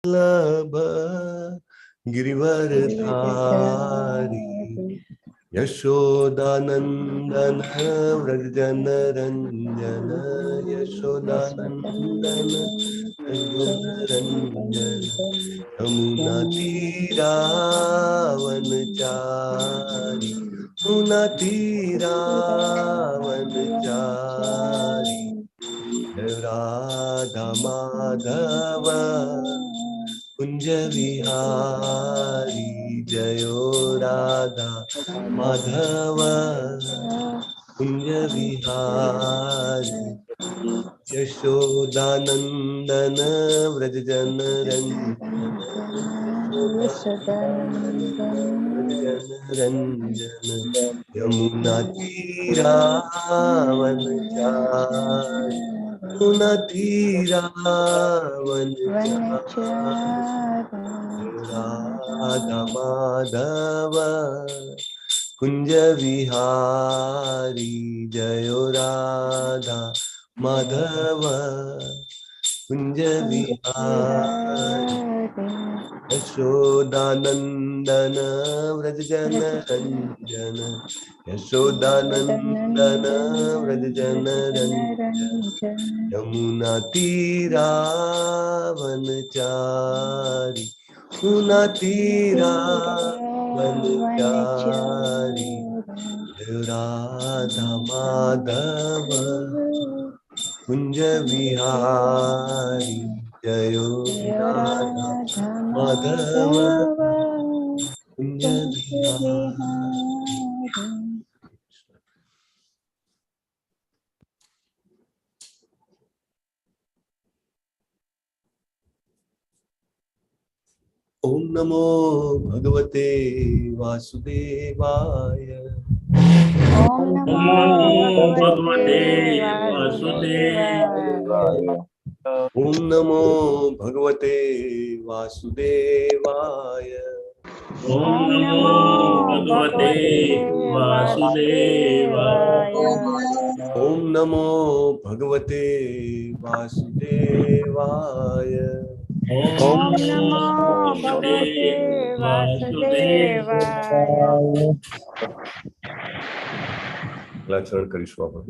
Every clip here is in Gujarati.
वल्लभ गिरिवरधारी यशोदानंदन व्रजनरंजन यशोदानंदन व्रजनरंजन यमुना तीरावनचारी यमुना तीरावनचारी राधा माधव कुंज विहारी जयो राधा माधव कुंज विहारी यशोदानंदन व्रजजन रंजन यमुना तीरावनचारी यमुना तीरावनचारी राधा माधव कुंज विहारी जयो राधा माधव कुंज विहारी यशोदानंदन व्रजजन रंजन यशोदानंदन व्रजजन रंजन यमुना तीरावनचारी यमुना तीरावनचारी राधा माधव कुंज विहारी जयो राधा माधव कुंज विहारी। ओम नमो भगवते वासुदेवाय ओम नमो भगवते वासुदेवाय ओम नमो भगवते वासुदेवाय ओम नमो भगवते वासुदेवाय ओम नमो भगवते वासुदेवाय ओम नमो भगवते वासुदेवाय। अगला चरण करिश्वा पर।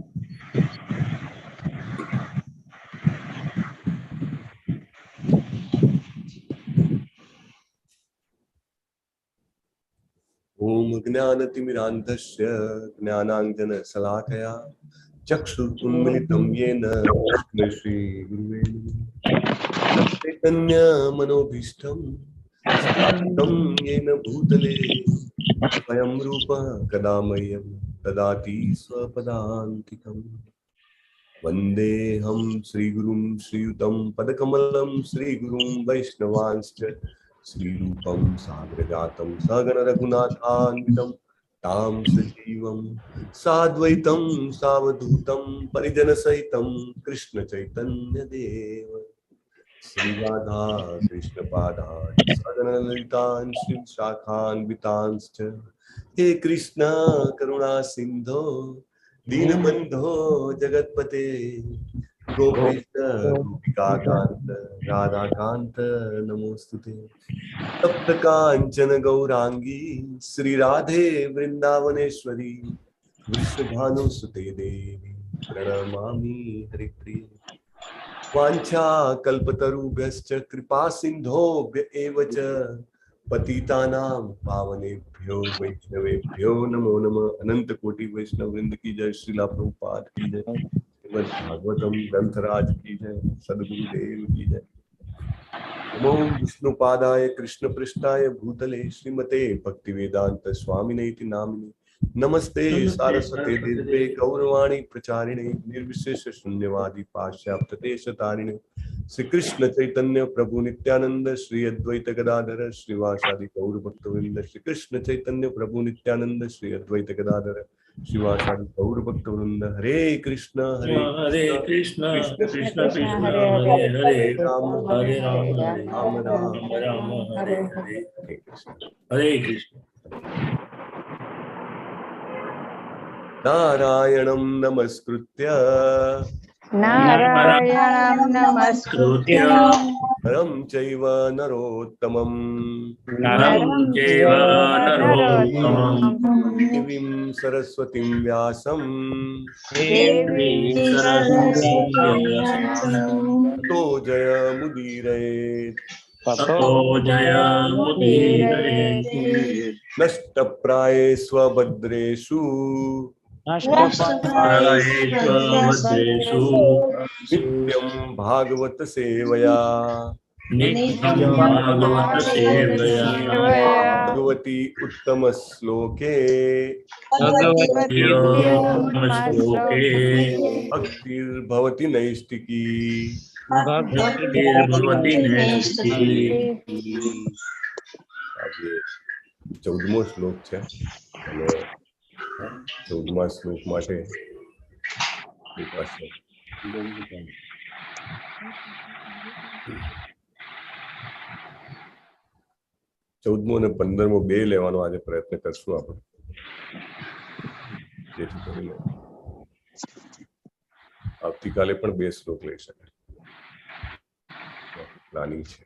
ओम ज्ञानतिमिरान्धस्य ज्ञानाञ्जनशलाकया चक्षुरुन्मिलितं येन तस्मै श्रीगुरुवे नमः। चैतन्यमनोभीष्टं स्थापितं येन भूतले स्वयं रूपः कदा मह्यं ददाति स्वपदान्तिकम्। वन्देऽहं श्रीगुरुं श्रीयुतं पदकमलं श्रीगुरुं वैष्णवांश्च श्रीरूपं साग्रजातं सहगण रघुनाथान्वितं तां सजीवं साद्वैतं सावधूतं परिजनसहितं कृष्ण चैतन्यदेव श्रीराधा कृष्णपादान् सहगण ललितान् श्रीशाखान्वितांश्च हे कृष्ण करुणा सिन्धो दीनबंधो जगतपते गोपेश गोपिकाकांत राधाकांत नमोस्तुते तप्त कांचन गौरांगी श्री राधे वृंदावनेश्वरी वृषभानुसुते देवी प्रणमामि हरिप्रिये वाञ्छा कल्पतरुभ्यश्च कृपा सिन्धोभ्य एव च पतितानां पावनेभ्यो वैष्णवेभ्यो नमो नमः। अनंत कोटि वैष्णव वृंद की जय। श्रीला प्रभुपाद की जय। श्रीमद् भागवतम ग्रंथराज की जय। सद्गुरुदेव की जय। नमो विष्णुपादाय कृष्ण पृष्ठाय भूतले श्रीमते भक्तिवेदांत स्वामिने इति नामिने नमस्ते सारस्वते देवे गौरवाणी प्रचारिणे निर्विशेष शून्यवादी पाश्चात्य देशतारिणे श्री कृष्ण चैतन्य प्रभु नित्यानंद श्री अद्वैत गदाधर श्रीवासादि गौर भक्तवृंद श्री कृष्ण चैतन्य प्रभु नित्यानंद श्री अद्वैत गदाधर श्रीवासादि गौर भक्तवृंद। हरे कृष्ण कृष्ण कृष्ण कृष्ण कृष्ण कृष्ण हरे हरे हरे हरे हरे राम हरे राम राम राम राम हरे हरे हरे कृष्ण। हरे कृष्ण। नारायणं नमस्कृत्य नारायणं नमस्कृत्य नरं चैव नरोत्तमं नरं चैव नरोत्तमं देवीं सरस्वतीं व्यासं देवीं ततो जयमुदीरयेत् ततो जयमुदीरयेत् नष्टप्रायेषु भद्रेषु नष्टप्रायेष्वभद्रेषु नित्यं भागवत सेवया नित्यं भागवत सेवया भगवती उत्तम श्लोके भगवत्योत्तमश्लोके भक्तिर्भवति नैष्टिकी भक्तिर्भवति नैष्टिकी। आज ये 14મો શ્લોક છે અને 14મા શ્લોક માટે એક પાસે 14મો અને 15મો બે લેવાનો આજે પ્રયત્ન કરશું આપણે, જેથી કરીને આવતીકાલે પણ બે શ્લોક લઈ શકાય. પ્લાનિંગ છે.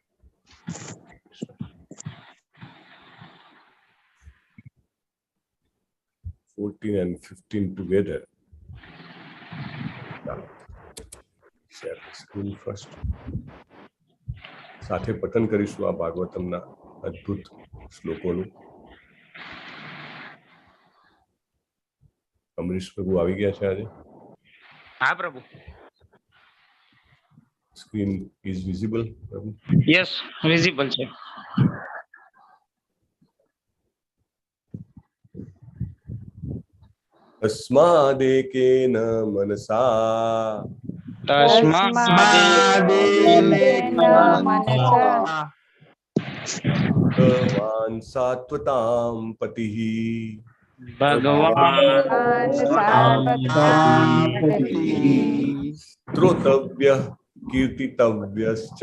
14 and 15 together. Share the screen first. સાથે પઠન કરીશું આ ભાગવતમના અદ્ભુત શ્લોકોનું. અમરીશ પ્રભુ આવી ગયા છે આજે? હા પ્રભુ. સ્ક્રીન ઇઝ વિઝિબલ પ્રભુ? યસ, વિઝિબલ છે. તસ્માદેકેન મનસા ભગવાન સાત્વતામ પતિઃ શ્રોતવ્યઃ કીર્તિતવ્યશ્ચ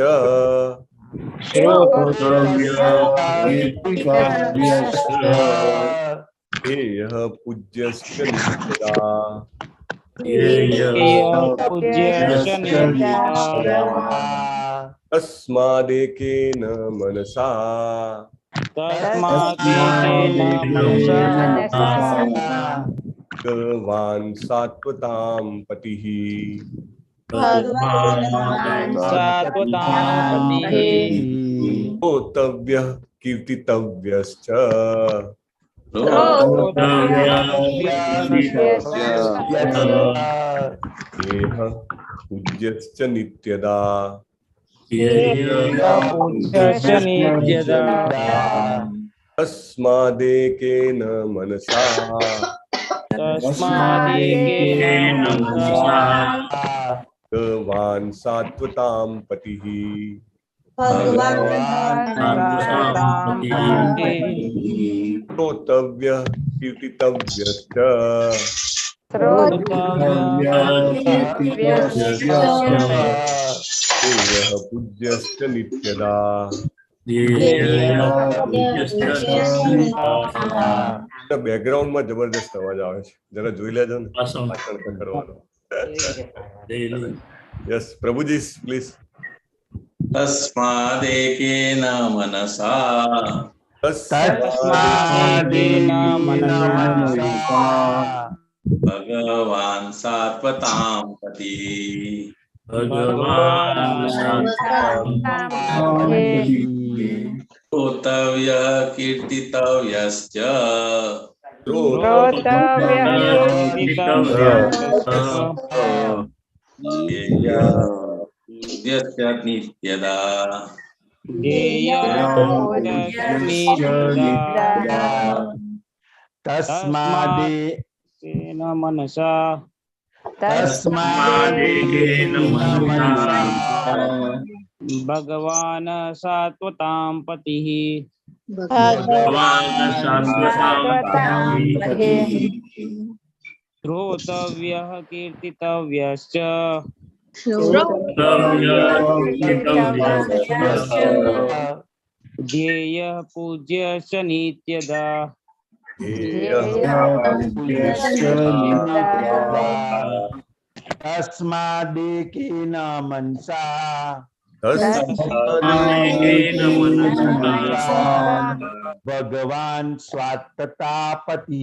ध्येयः पूज्यश्च नित्यदा तस्मादेकेन मनसा भगवान् सात्वतां पतिः श्रोतव्यः कीर्तितव्यश्च पूज्यश्च नित्यदा तस्मादेकेन मनसा भगवान् सात्वतां पतिः श्रोतव्यः कीर्तितव्यश्च ध्येयः पूज्यश्च नित्यदा બેકગ્રાઉન્ડ માં જબરદસ્ત અવાજ આવે છે, જરા જોઈ લેજો ને પાછળ કરવાનો. યસ પ્રભુજી પ્લીઝ. तस्मादेकेन मनसा भगवान् सात्वतां पतिः श्रोतव्यः कीर्तितव्यश्च नित्यदा तस्मादेकेन मनसा भगवान् सात्वतां पतिः श्रोतव्यः कीर्तितव्यश्च ध्येयः पूज्यश्च नित्यदा તસ્માદેકેન મનસા તસ્માદેકેન મનસા ભગવાન સ્વાત્તાપતિ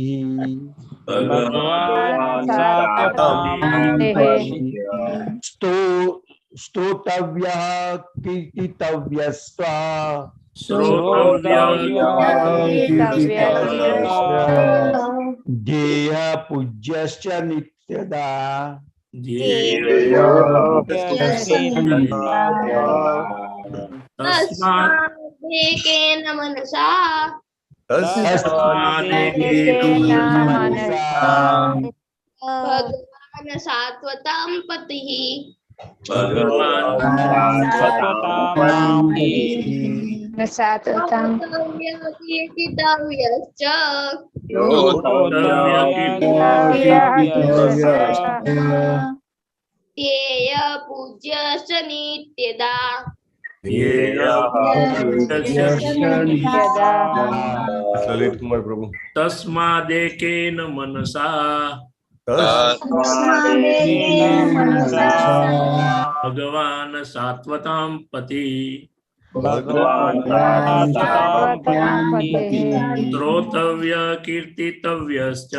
ભગવાન સાત્વતામ સ્તોતવ્ય કીર્તિતવ્યસ્વ ધ્યેય પૂજ્યશ્ચ નિત્યદા તસ્માદેકેન મનસા ભગવાન સાત્વતામ પતિઃ કીર્તિતવ્યશ્ચ ધ્યેય પૂજ્યશ્ચ નિત્યદા લલિત કુમાર પ્રભુ. તસ્માદેકેન મનસા ભગવાન સાત્વતામ પતિ શ્રોતવ્ય કીર્તિતવ્યશ્ચ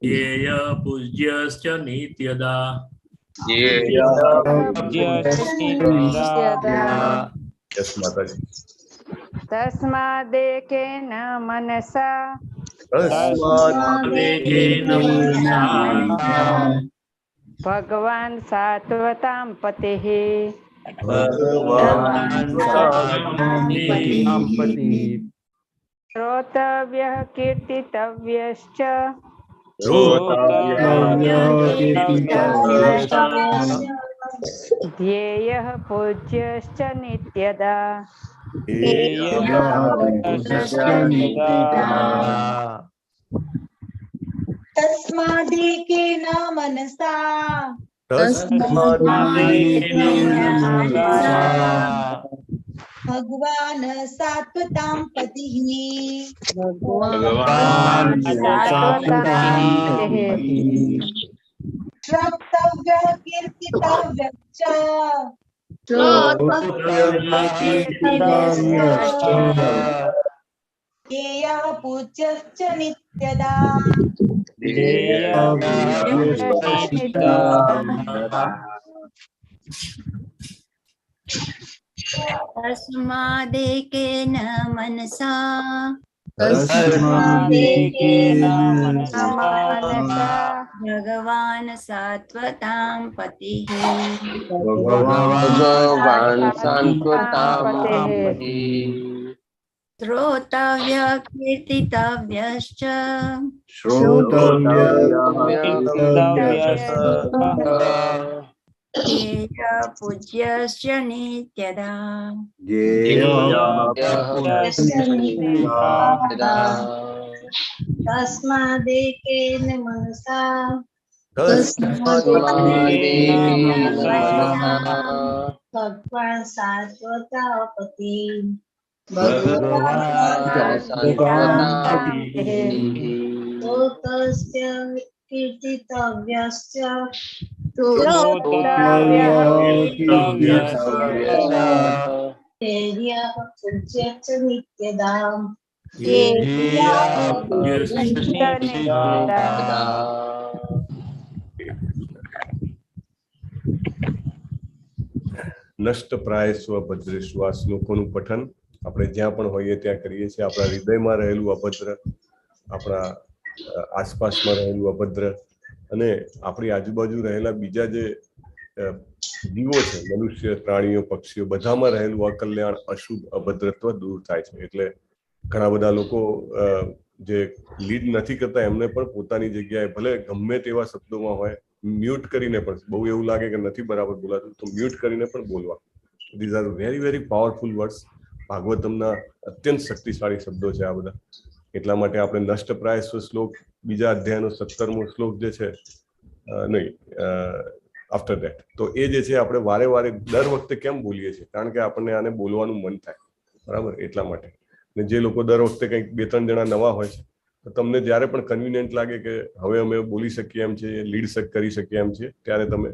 ધ્યેય પૂજ્યશ્ચ નિત્યદા યસ માતાજી. તસ્માદેકેન મનસા ભગવાન સાત્વતામ પતિઃ શ્રોતવ્ય કીર્તિતવ્યશ્ચ ધ્યેય પૂજ્યશ્ચ નિત્યદા તસ્માદેકેન મનસા ભગવાન સાત્વતામ પતિઃ શ્રોતવ્ય કીર્તિતવ્યશ્ચ ધ્યેય પૂજ્યશ્ચ નિત્યદા તસ્માદેકેન મનસા ભગવાન સાત્વતામ પતિઃ શ્રોતવ્ય કીર્તિતવ્યશ્ચ ધ્યેય પૂજ્યશ્ચ નિત્યદા તસ્માદેકેન મનસા ભગવાન સાત્વતાપતિ શ્રોતસ્ય કીર્તિતવ્યશ્ચ ધૈર્ય પૂજ્યશ્ચ નિત્યદા નષ્ટ પ્રાય સ્વ ભદ્રેશુ આ શ્લોકોનું પઠન આપણે જ્યાં પણ હોઈએ ત્યાં કરીએ છીએ. આપણા હૃદયમાં રહેલું અભદ્ર, આપણા આસપાસમાં રહેલું અભદ્ર અને આપણી આજુબાજુ રહેલા બીજા જે જીવો છે, મનુષ્ય, પ્રાણીઓ, પક્ષીઓ, બધામાં રહેલું અકલ્યાણ, અશુભ, અભદ્રત્વ દૂર થાય છે. એટલે ઘણા બધા લોકો જે લીડ નથી કરતા એમને પણ પોતાની જગ્યાએ ભલે ગમે તેવા શબ્દોમાં હોય મ્યુટ કરીને પણ, બહુ એવું લાગે કે નથી બરાબર બોલાતું તો મ્યુટ કરીને પણ બોલવા. These are very very powerful words. ભાગવતમના અત્યંત શક્તિશાળી શબ્દો છે આ બધા. એટલા માટે આપણે નષ્ટપ્રાય શ્લોક બીજા અધ્યાયનો 17મો શ્લોક જે છે, નહીં આફ્ટર ધેટ, તો એ જે છે આપણે વારે વારે દર વખતે કેમ બોલીએ છીએ? કારણ કે આપણને આને બોલવાનું મન થાય, બરાબર? એટલા માટે. ને જે લોકો દર વખતે કંઈક 2-3 જણા નવા હોય છે તો તમને જ્યારે પણ કન્વિનિયન્ટ લાગે કે હવે અમે બોલી શકીએ એમ છે, લીડ કરી શકીએ એમ છે, ત્યારે તમે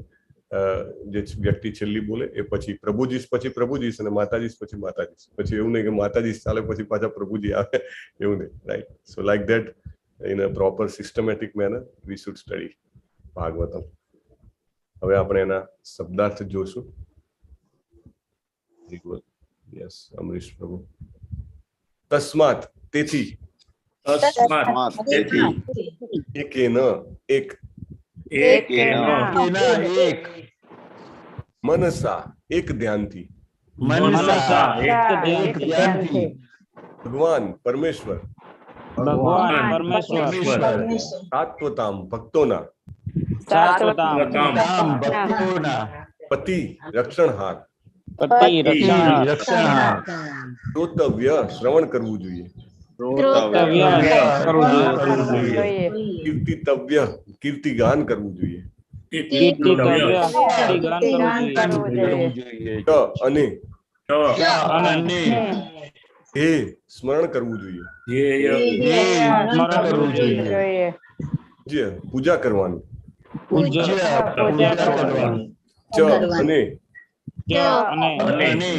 જે વ્યક્તિ છેલ્લી બોલે એ પછી પ્રભુજીસ પછી પ્રભુજીસ અને માતાજીસ પછી માતાજીસ. પછી એવું નહીં કે માતાજીસ ચાલે પછી પાછા પ્રભુજી આવે, એવું નહીં, right? So like that in a proper systematic manner we should study Bhagavatam. હવે આપણે એના શબ્દાર્થ જોશું. યસ, અમરીશ પ્રભુ. તસ્માત, તેથી, તસ્માત તેથી એકેન, એક, એકેન એક મનસા, એક ધ્યાનથી, મનસા એક ધ્યાનથી, ભગવાન પરમેશ્વર, ભગવાન પરમેશ્વર સાત્વતામ, ભક્તોના, સાત્વતામ તામ ભક્તોના, પતિ, રક્ષણહાર, પતિ રક્ષણ રક્ષણ, શ્રોતવ્ય, શ્રવણ કરવું જોઈએ, કર્તવ્ય કરવું જોઈએ, કીર્તિતવ્ય, કીર્તિગાન કરવું જોઈએ, કીર્તિતવ્ય કીર્તિગાન કરવું જોઈએ, જોઈએ, ચ અને અને હે સ્મરણ કરવું જોઈએ, સ્મરણ કરવું જોઈએ, પૂજ્ય, પૂજા કરવાનું, પૂજ્ય પૂજા કરવાની, ચ અને અને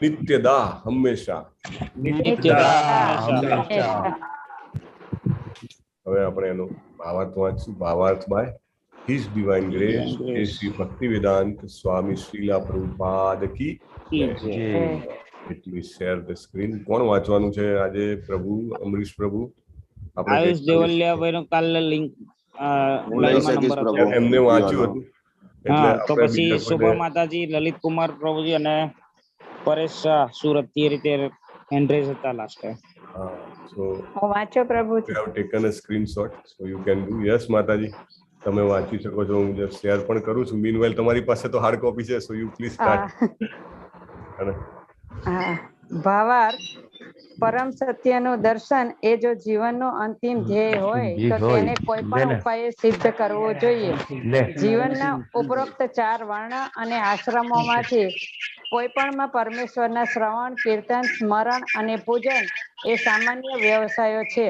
નિત્યદા, હંમેશા. નિત્યદા હંમેશા. હવે આપણે એનો ભાવાર્થ વાંચશું. ભાવાર્થ બાય હિઝ ડિવાઇન ગ્રેસ એ શ્રી ભક્તિવેદાંત સ્વામી શ્રીલા પ્રભુપાદ કી જય. એટલી શેર ધ સ્ક્રીન. કોણ વાંચવાનું છે આજે? પ્રભુ અમરીશ પ્રભુ. આયુષ દેવલિયાભાઈ નું કાલે લિંક નંબર હતો, એમને વાંચ્યું હતું. હા, તો આપણે પછી બીજા શોભા કોઈને- માતાજી, લલિત કુમાર પ્રભુજી અને પરેશ શાહ સુરત એ રીતે હેન્ડરેજ હતા લાસ્ટ ટાઈમ. So વાંચો પ્રભુ. we have taken a screenshot, so you can do. Yes, માતાજી, તમે વાંચી શકો છો. હું શેર પણ કરું છું. મીનવાઇલ તમારી પાસે તો હાર્ડ કોપી છે, so you please start. ભાવાર્થ: પરમ સત્યનું દર્શન એ જો જીવનનો અંતિમ ધ્યેય હોય તો તેને કોઈ પણ ઉપાયે સિદ્ધ કરવો જોઈએ. જીવનના ઉપરોક્ત 4 વર્ણ અને આશ્રમોમાંથી કોઈ પણમાં પરમેશ્વરના શ્રવણ, કીર્તન, સ્મરણ અને પૂજન એ સામાન્ય વ્યવસાયો છે.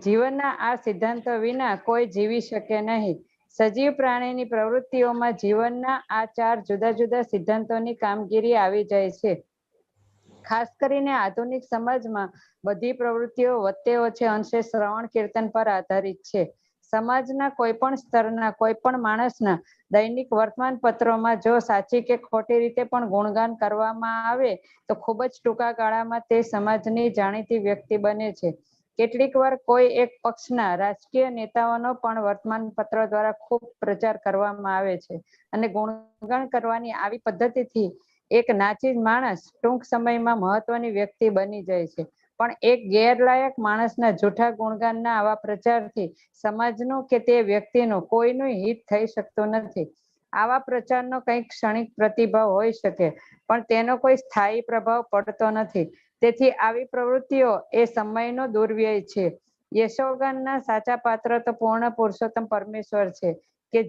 જીવનના આ સિદ્ધાંતો વિના કોઈ જીવી શકે નહીં. સજીવ પ્રાણીની પ્રવૃત્તિઓમાં જીવનના આ 4 જુદા જુદા સિદ્ધાંતોની કામગીરી આવી જાય છે. ખાસ કરીને આધુનિક સમાજમાં બધી પ્રવૃત્તિઓ વચ્ચે ઓછે અંશે શ્રવણ કીર્તન પર આધારિત છે. સમાજના કોઈ પણ સ્તરના કોઈ પણ માણસના દૈનિક વર્તમાન પત્રોમાં જો સાચી કે ખોટી રીતે પણ ગુણગાન કરવામાં આવે તો ખૂબ જ ટૂંકા ગાળામાં તે સમાજની જાણીતી વ્યક્તિ બને છે. કેટલીક વાર કોઈ એક પક્ષના રાજકીય નેતાઓનો પણ વર્તમાન પત્રો દ્વારા ખૂબ પ્રચાર કરવામાં આવે છે અને ગુણગાન કરવાની આવી પદ્ધતિથી એક નાચીજ માણસ ટૂંક સમયમાં મહત્વની વ્યક્તિ બની જાય છે. પણ એક ગેરલાયક માણસના જૂઠા ગુણગાનના આવા પ્રચારથી સમાજનું કે તે વ્યક્તિનું કોઈનું હિત થઈ શકતું નથી. આવા પ્રચારનો કંઈક ક્ષણિક પ્રતિભાવ હોઈ શકે પણ તેનો કોઈ સ્થાયી પ્રભાવ પડતો નથી. તેથી આવી પ્રવૃત્તિઓ એ સમયનો દુર્વ્યય છે. યશોગાનના સાચા પાત્ર તો પૂર્ણ પુરુષોત્તમ પરમેશ્વર છે કે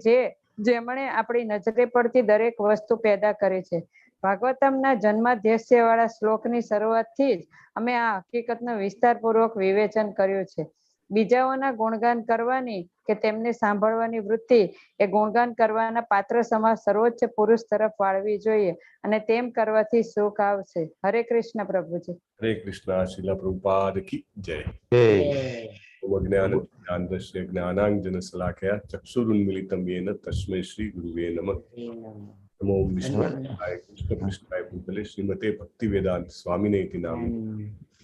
જેમણે આપણી નજરે પડતી દરેક વસ્તુ પેદા કરી છે. ભાગવતમના જન્માધ્યસ્ય વાળા શ્લોકની શરૂઆતથી જ અમે આ હકીકતનું વિસ્તારપૂર્વક વિવેચન કર્યું છે. બીજાઓના ગુણગાન કરવાની કે તેમને સાંભળવાની વૃત્તિ એ ગુણગાન કરવાના પાત્ર સમા સર્વોચ્ચ પુરુષ તરફ વાળવી જોઈએ અને તેમ કરવાથી સુખ આવશે. હરે કૃષ્ણ પ્રભુજી. હરે કૃષ્ણ. શ્રીલા પ્રભુપાદ કી જય. જ્ઞાનદસ્ય જ્ઞાનાંજન શલાકયા ચક્ષુરુન્મિલિતમ યેન તસ્મૈ શ્રી ગુરુવે નમઃ. નમો વિષ્ણુપાદાય કૃષ્ણ પૃષ્ઠાય ભૂતલે શ્રીમતે ભક્તિવેદાંત સ્વામિને ઇતિ નામે.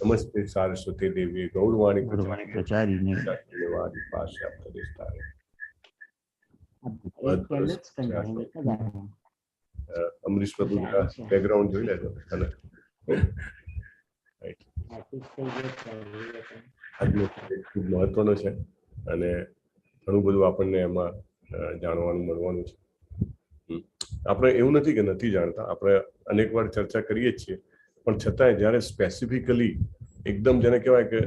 નમસ્તે સારસ્વતે દેવીએ ગૌરવાણી પ્રચારિણે ધન્યવાદ પાશ્ચાત્ય દેસ્તારે. અમરીશ પ્રભુ બેકગ્રાઉન્ડ જોઈ લેજો. આજનો ખૂબ મહત્વનો છે અને ઘણું બધું આપણને એમાં જાણવાનું મળવાનું છે. આપણે એવું નથી કે નથી જાણતા, આપણે અનેક વાર ચર્ચા કરીએ જ છીએ, પણ છતાંય જ્યારે સ્પેસિફિકલી એકદમ જેને કહેવાય કે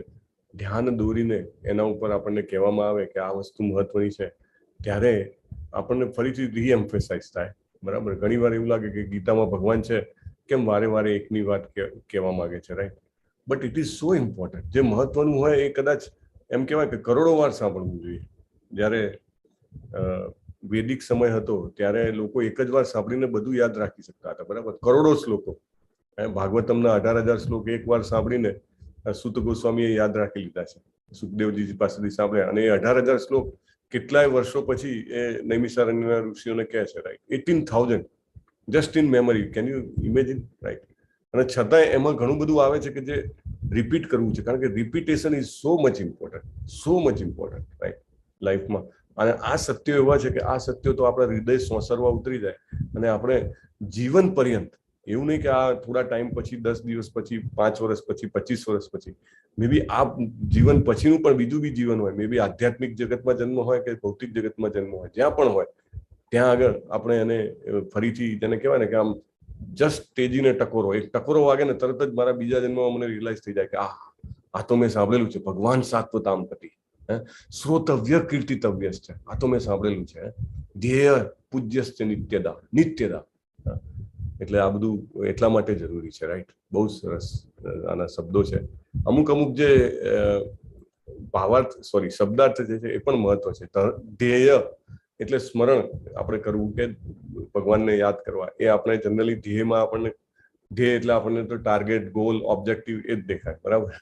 ધ્યાન દોરીને એના ઉપર આપણને કહેવામાં આવે કે આ વસ્તુ મહત્વની છે, ત્યારે આપણને ફરીથી રીએમ્ફેસાઇઝ થાય. બરાબર? ઘણી વાર એવું લાગે કે ગીતામાં ભગવાન છે, કેમ વારે વારે એકની વાત કહેવા માંગે છે, right? But it is so important. જે મહત્વનું હોય એ કદાચ એમ કહેવાય કે કરોડો વાર સાંભળવું જોઈએ. જ્યારે વૈદિક સમય હતો ત્યારે લોકો એક જ વાર સાંભળીને બધું યાદ રાખી શકતા હતા, બરાબર? કરોડો શ્લોકો, ભાગવતમના 18,000 શ્લોક એક વાર સાંભળીને સુત ગોસ્વામીએ યાદ રાખી લીધા છે, સુખદેવજી પાસેથી સાંભળ્યા, અને એ 18,000 શ્લોક કેટલાય વર્ષો પછી એ નૈમિષારણ્યના ઋષિઓને કહે છે, right? 18,000 just in memory, can you imagine, right? અને છતાંય એમાં ઘણું બધું આવે છે કે જે રિપીટ કરવું છે, કારણ કે repetition is so much important, right, લાઈફમાં. અને આ સત્યો એવા છે કે આ સત્યો તો આપણા હૃદય સોંસરવા ઉતરી જાય અને આપણે જીવન પર્યંત, એવું નહીં કે આ થોડા ટાઈમ પછી, 10 દિવસ પછી, 5 વર્ષ પછી, 25 વર્ષ પછી, મે બી આ જીવન પછીનું પણ બીજું બી જીવન હોય, મે બી આધ્યાત્મિક જગતમાં જન્મ હોય કે ભૌતિક જગતમાં જન્મ હોય, જ્યાં પણ હોય ત્યાં આગળ આપણે એને ફરીથી, જેને કહેવાય ને કે આમ જસ્ટ તેજીને ટકોરો, એક ટકોરો વાગે ને તરત જ મારા બીજા જન્મમાં મને રિયલાઇઝ થઈ જાય કે આ તો મેં સાંભળેલું છે, ભગવાન સાત્વતામ પતિ, શ્રોતવ્ય કીર્તિતવ્ય છે, આ તો મેં સાંભળેલું છે, ધ્યેય પૂજ્યશ્ચ નિત્યદા. એટલે આ બધું એટલા માટે જરૂરી છે, રાઈટ? બહુ સરસ આના શબ્દો છે. અમુક જે ભાવાર્થ, શબ્દાર્થ જે છે એ પણ મહત્વ છે. ધ્યેય એટલે સ્મરણ આપણે કરવું, કે ભગવાનને યાદ કરવા. એ આપણે જનરલી ધ્યેયમાં આપણને, ધ્યેય એટલે આપણને તો ટાર્ગેટ, ગોલ, ઓબ્જેક્ટિવ એ જ દેખાય, બરાબર?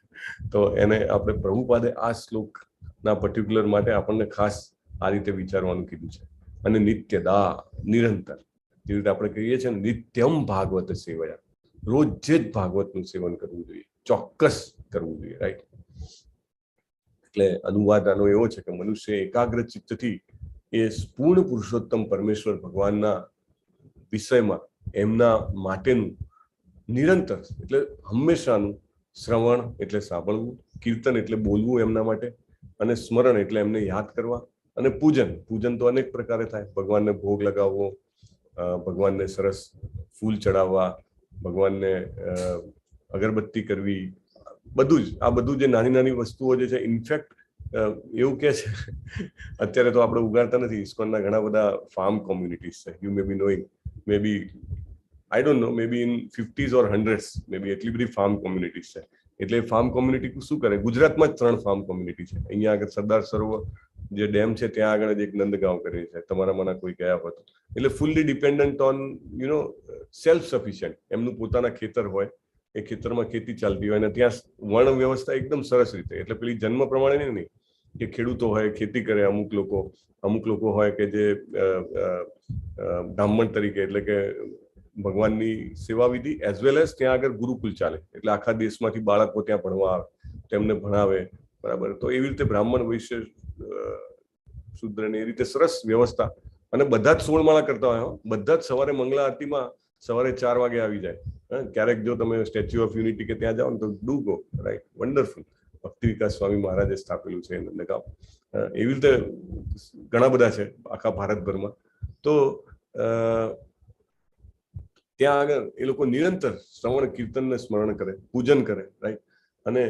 તો એને આપણે પ્રભુપાદે આ શ્લોકના પર્ટિક્યુલર માટે આપણને ખાસ આ રીતે વિચારવાનું કીધું છે. અને નિત્યદા, નિરંતર, જેવી રીતે આપણે કહીએ છીએ ને, નિત્યમ ભાગવત સેવયા, રોજે જ ભાગવતનું સેવન કરવું જોઈએ, ચોક્કસ કરવું જોઈએ, રાઈટ? એટલે અનુવાદ આનો એવો છે કે મનુષ્ય એકાગ્ર ચિત્તથી એ પૂર્ણ પુરુષોત્તમ પરમેશ્વર ભગવાનના વિષયમાં એમના માટેનું નિરંતર, એટલે હંમેશાનું શ્રવણ એટલે સાંભળવું, કીર્તન એટલે બોલવું એમના માટે, અને સ્મરણ એટલે એમને યાદ કરવા, અને પૂજન તો અનેક પ્રકારે થાય. ભગવાનને ભોગ લગાવવો, ભગવાનને સરસ ફૂલ ચડાવવા, ભગવાનને અગરબત્તી કરવી, બધું જે નાની નાની વસ્તુઓ જે છે. ઇનફેક્ટ એવું કે છે, અત્યારે તો આપણે ઉગાડતા નથી, ઇસ્કોનના ઘણા બધા ફાર્મ કોમ્યુનિટીઝ છે. You may be knowing, may be I don't know, may be in 50s or 100s, may be એટલી બધી ફાર્મ કોમ્યુનિટીઝ છે. એટલે ફાર્મ કોમ્યુનિટી શું કરે? ગુજરાતમાં જ 3 ફાર્મ કોમ્યુનિટી છે. અહીંયા આગળ સરદાર સરોવર જે ડેમ છે ત્યાં આગળ જ એક નંદગાંવ કરી છે, તમારા મને કોઈ ગયા હોય તો. એટલે fully dependent own self sufficient, એમનું પોતાના ખેતર હોય, એ ખેતરમાં ખેતી ચાલતી હોય, અને ત્યાં વર્ણ વ્યવસ્થા એકદમ સરસ રીતે, એટલે પેલી જન્મ પ્રમાણે નહીં કે ખેડૂતો હોય, ખેતી કરે, અમુક લોકો હોય કે જે બ્રાહ્મણ તરીકે, એટલે કે ભગવાનની સેવા વિધિ, એઝ વેલ એઝ ત્યાં આગળ ગુરુકુલ ચાલે, એટલે આખા દેશમાંથી બાળકો ત્યાં ભણવા આવે, તેમને ભણાવે, બરાબર? તો એવી રીતે બ્રાહ્મણ, વૈશ્ય, શુદ્ર ને એ રીતે સરસ વ્યવસ્થા. અને બધા જ 16 માળા કરતા હોય, બધા જ સવારે મંગળા આરતીમાં સવારે 4 વાગે આવી જાય. ક્યારેક જો તમે સ્ટેચ્યુ ઓફ યુનિટી કે ત્યાં જાઓ ને તો ડુ ગો, રાઈટ? વન્ડરફુલ. ભક્તિ વિકાસ સ્વામી મહારાજે સ્થાપેલું છે નંદગાંવ. એવી રીતે ઘણા બધા છે આખા ભારતભરમાં. તો ત્યાં આગળ એ લોકો નિરંતર શ્રવણ કીર્તનને સ્મરણ કરે, પૂજન કરે, રાઈટ? અને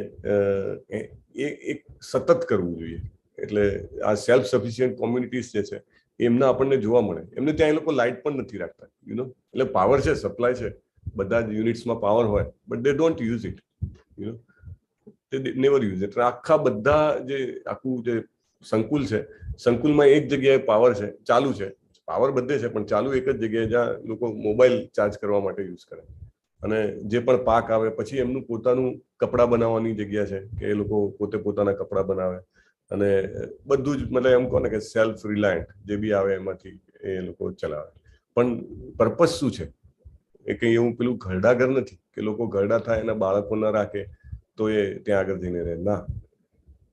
એ એક સતત કરવું જોઈએ. એટલે આ સેલ્ફ સફિશિયન્ટ કોમ્યુનિટીઝ જે છે એમના આપણને જોવા મળે. એમને ત્યાં એ લોકો લાઇટ પણ નથી રાખતા, એટલે પાવર છે, સપ્લાય છે, બધા જ યુનિટ્સમાં પાવર હોય, but they don't use it, they never use it. આખા બધા જે આખું જે સંકુલ છે, સંકુલમાં એક જગ્યાએ પાવર છે, ચાલુ છે, પાવર બધે છે, પણ ચાલુ એક જ જગ્યાએ, જ્યાં લોકો મોબાઈલ ચાર્જ કરવા માટે યુઝ કરે. અને જે પણ પાક આવે પછી એમનું પોતાનું કપડાં બનાવવાની જગ્યા છે, કે એ લોકો પોતે પોતાના કપડાં બનાવે, અને બધું જ, મતલબ એમ કહો ને કે સેલ્ફ રિલાયન્ટ, જે બી આવે એમાંથી એ લોકો ચલાવે. પણ પર્પસ શું છે? એ કંઈ એવું પેલું ઘરડા ઘર નથી કે લોકો ઘરડા થાય એના બાળકો ના રાખે તો એ ત્યાં આગળ જઈને રહે. ના,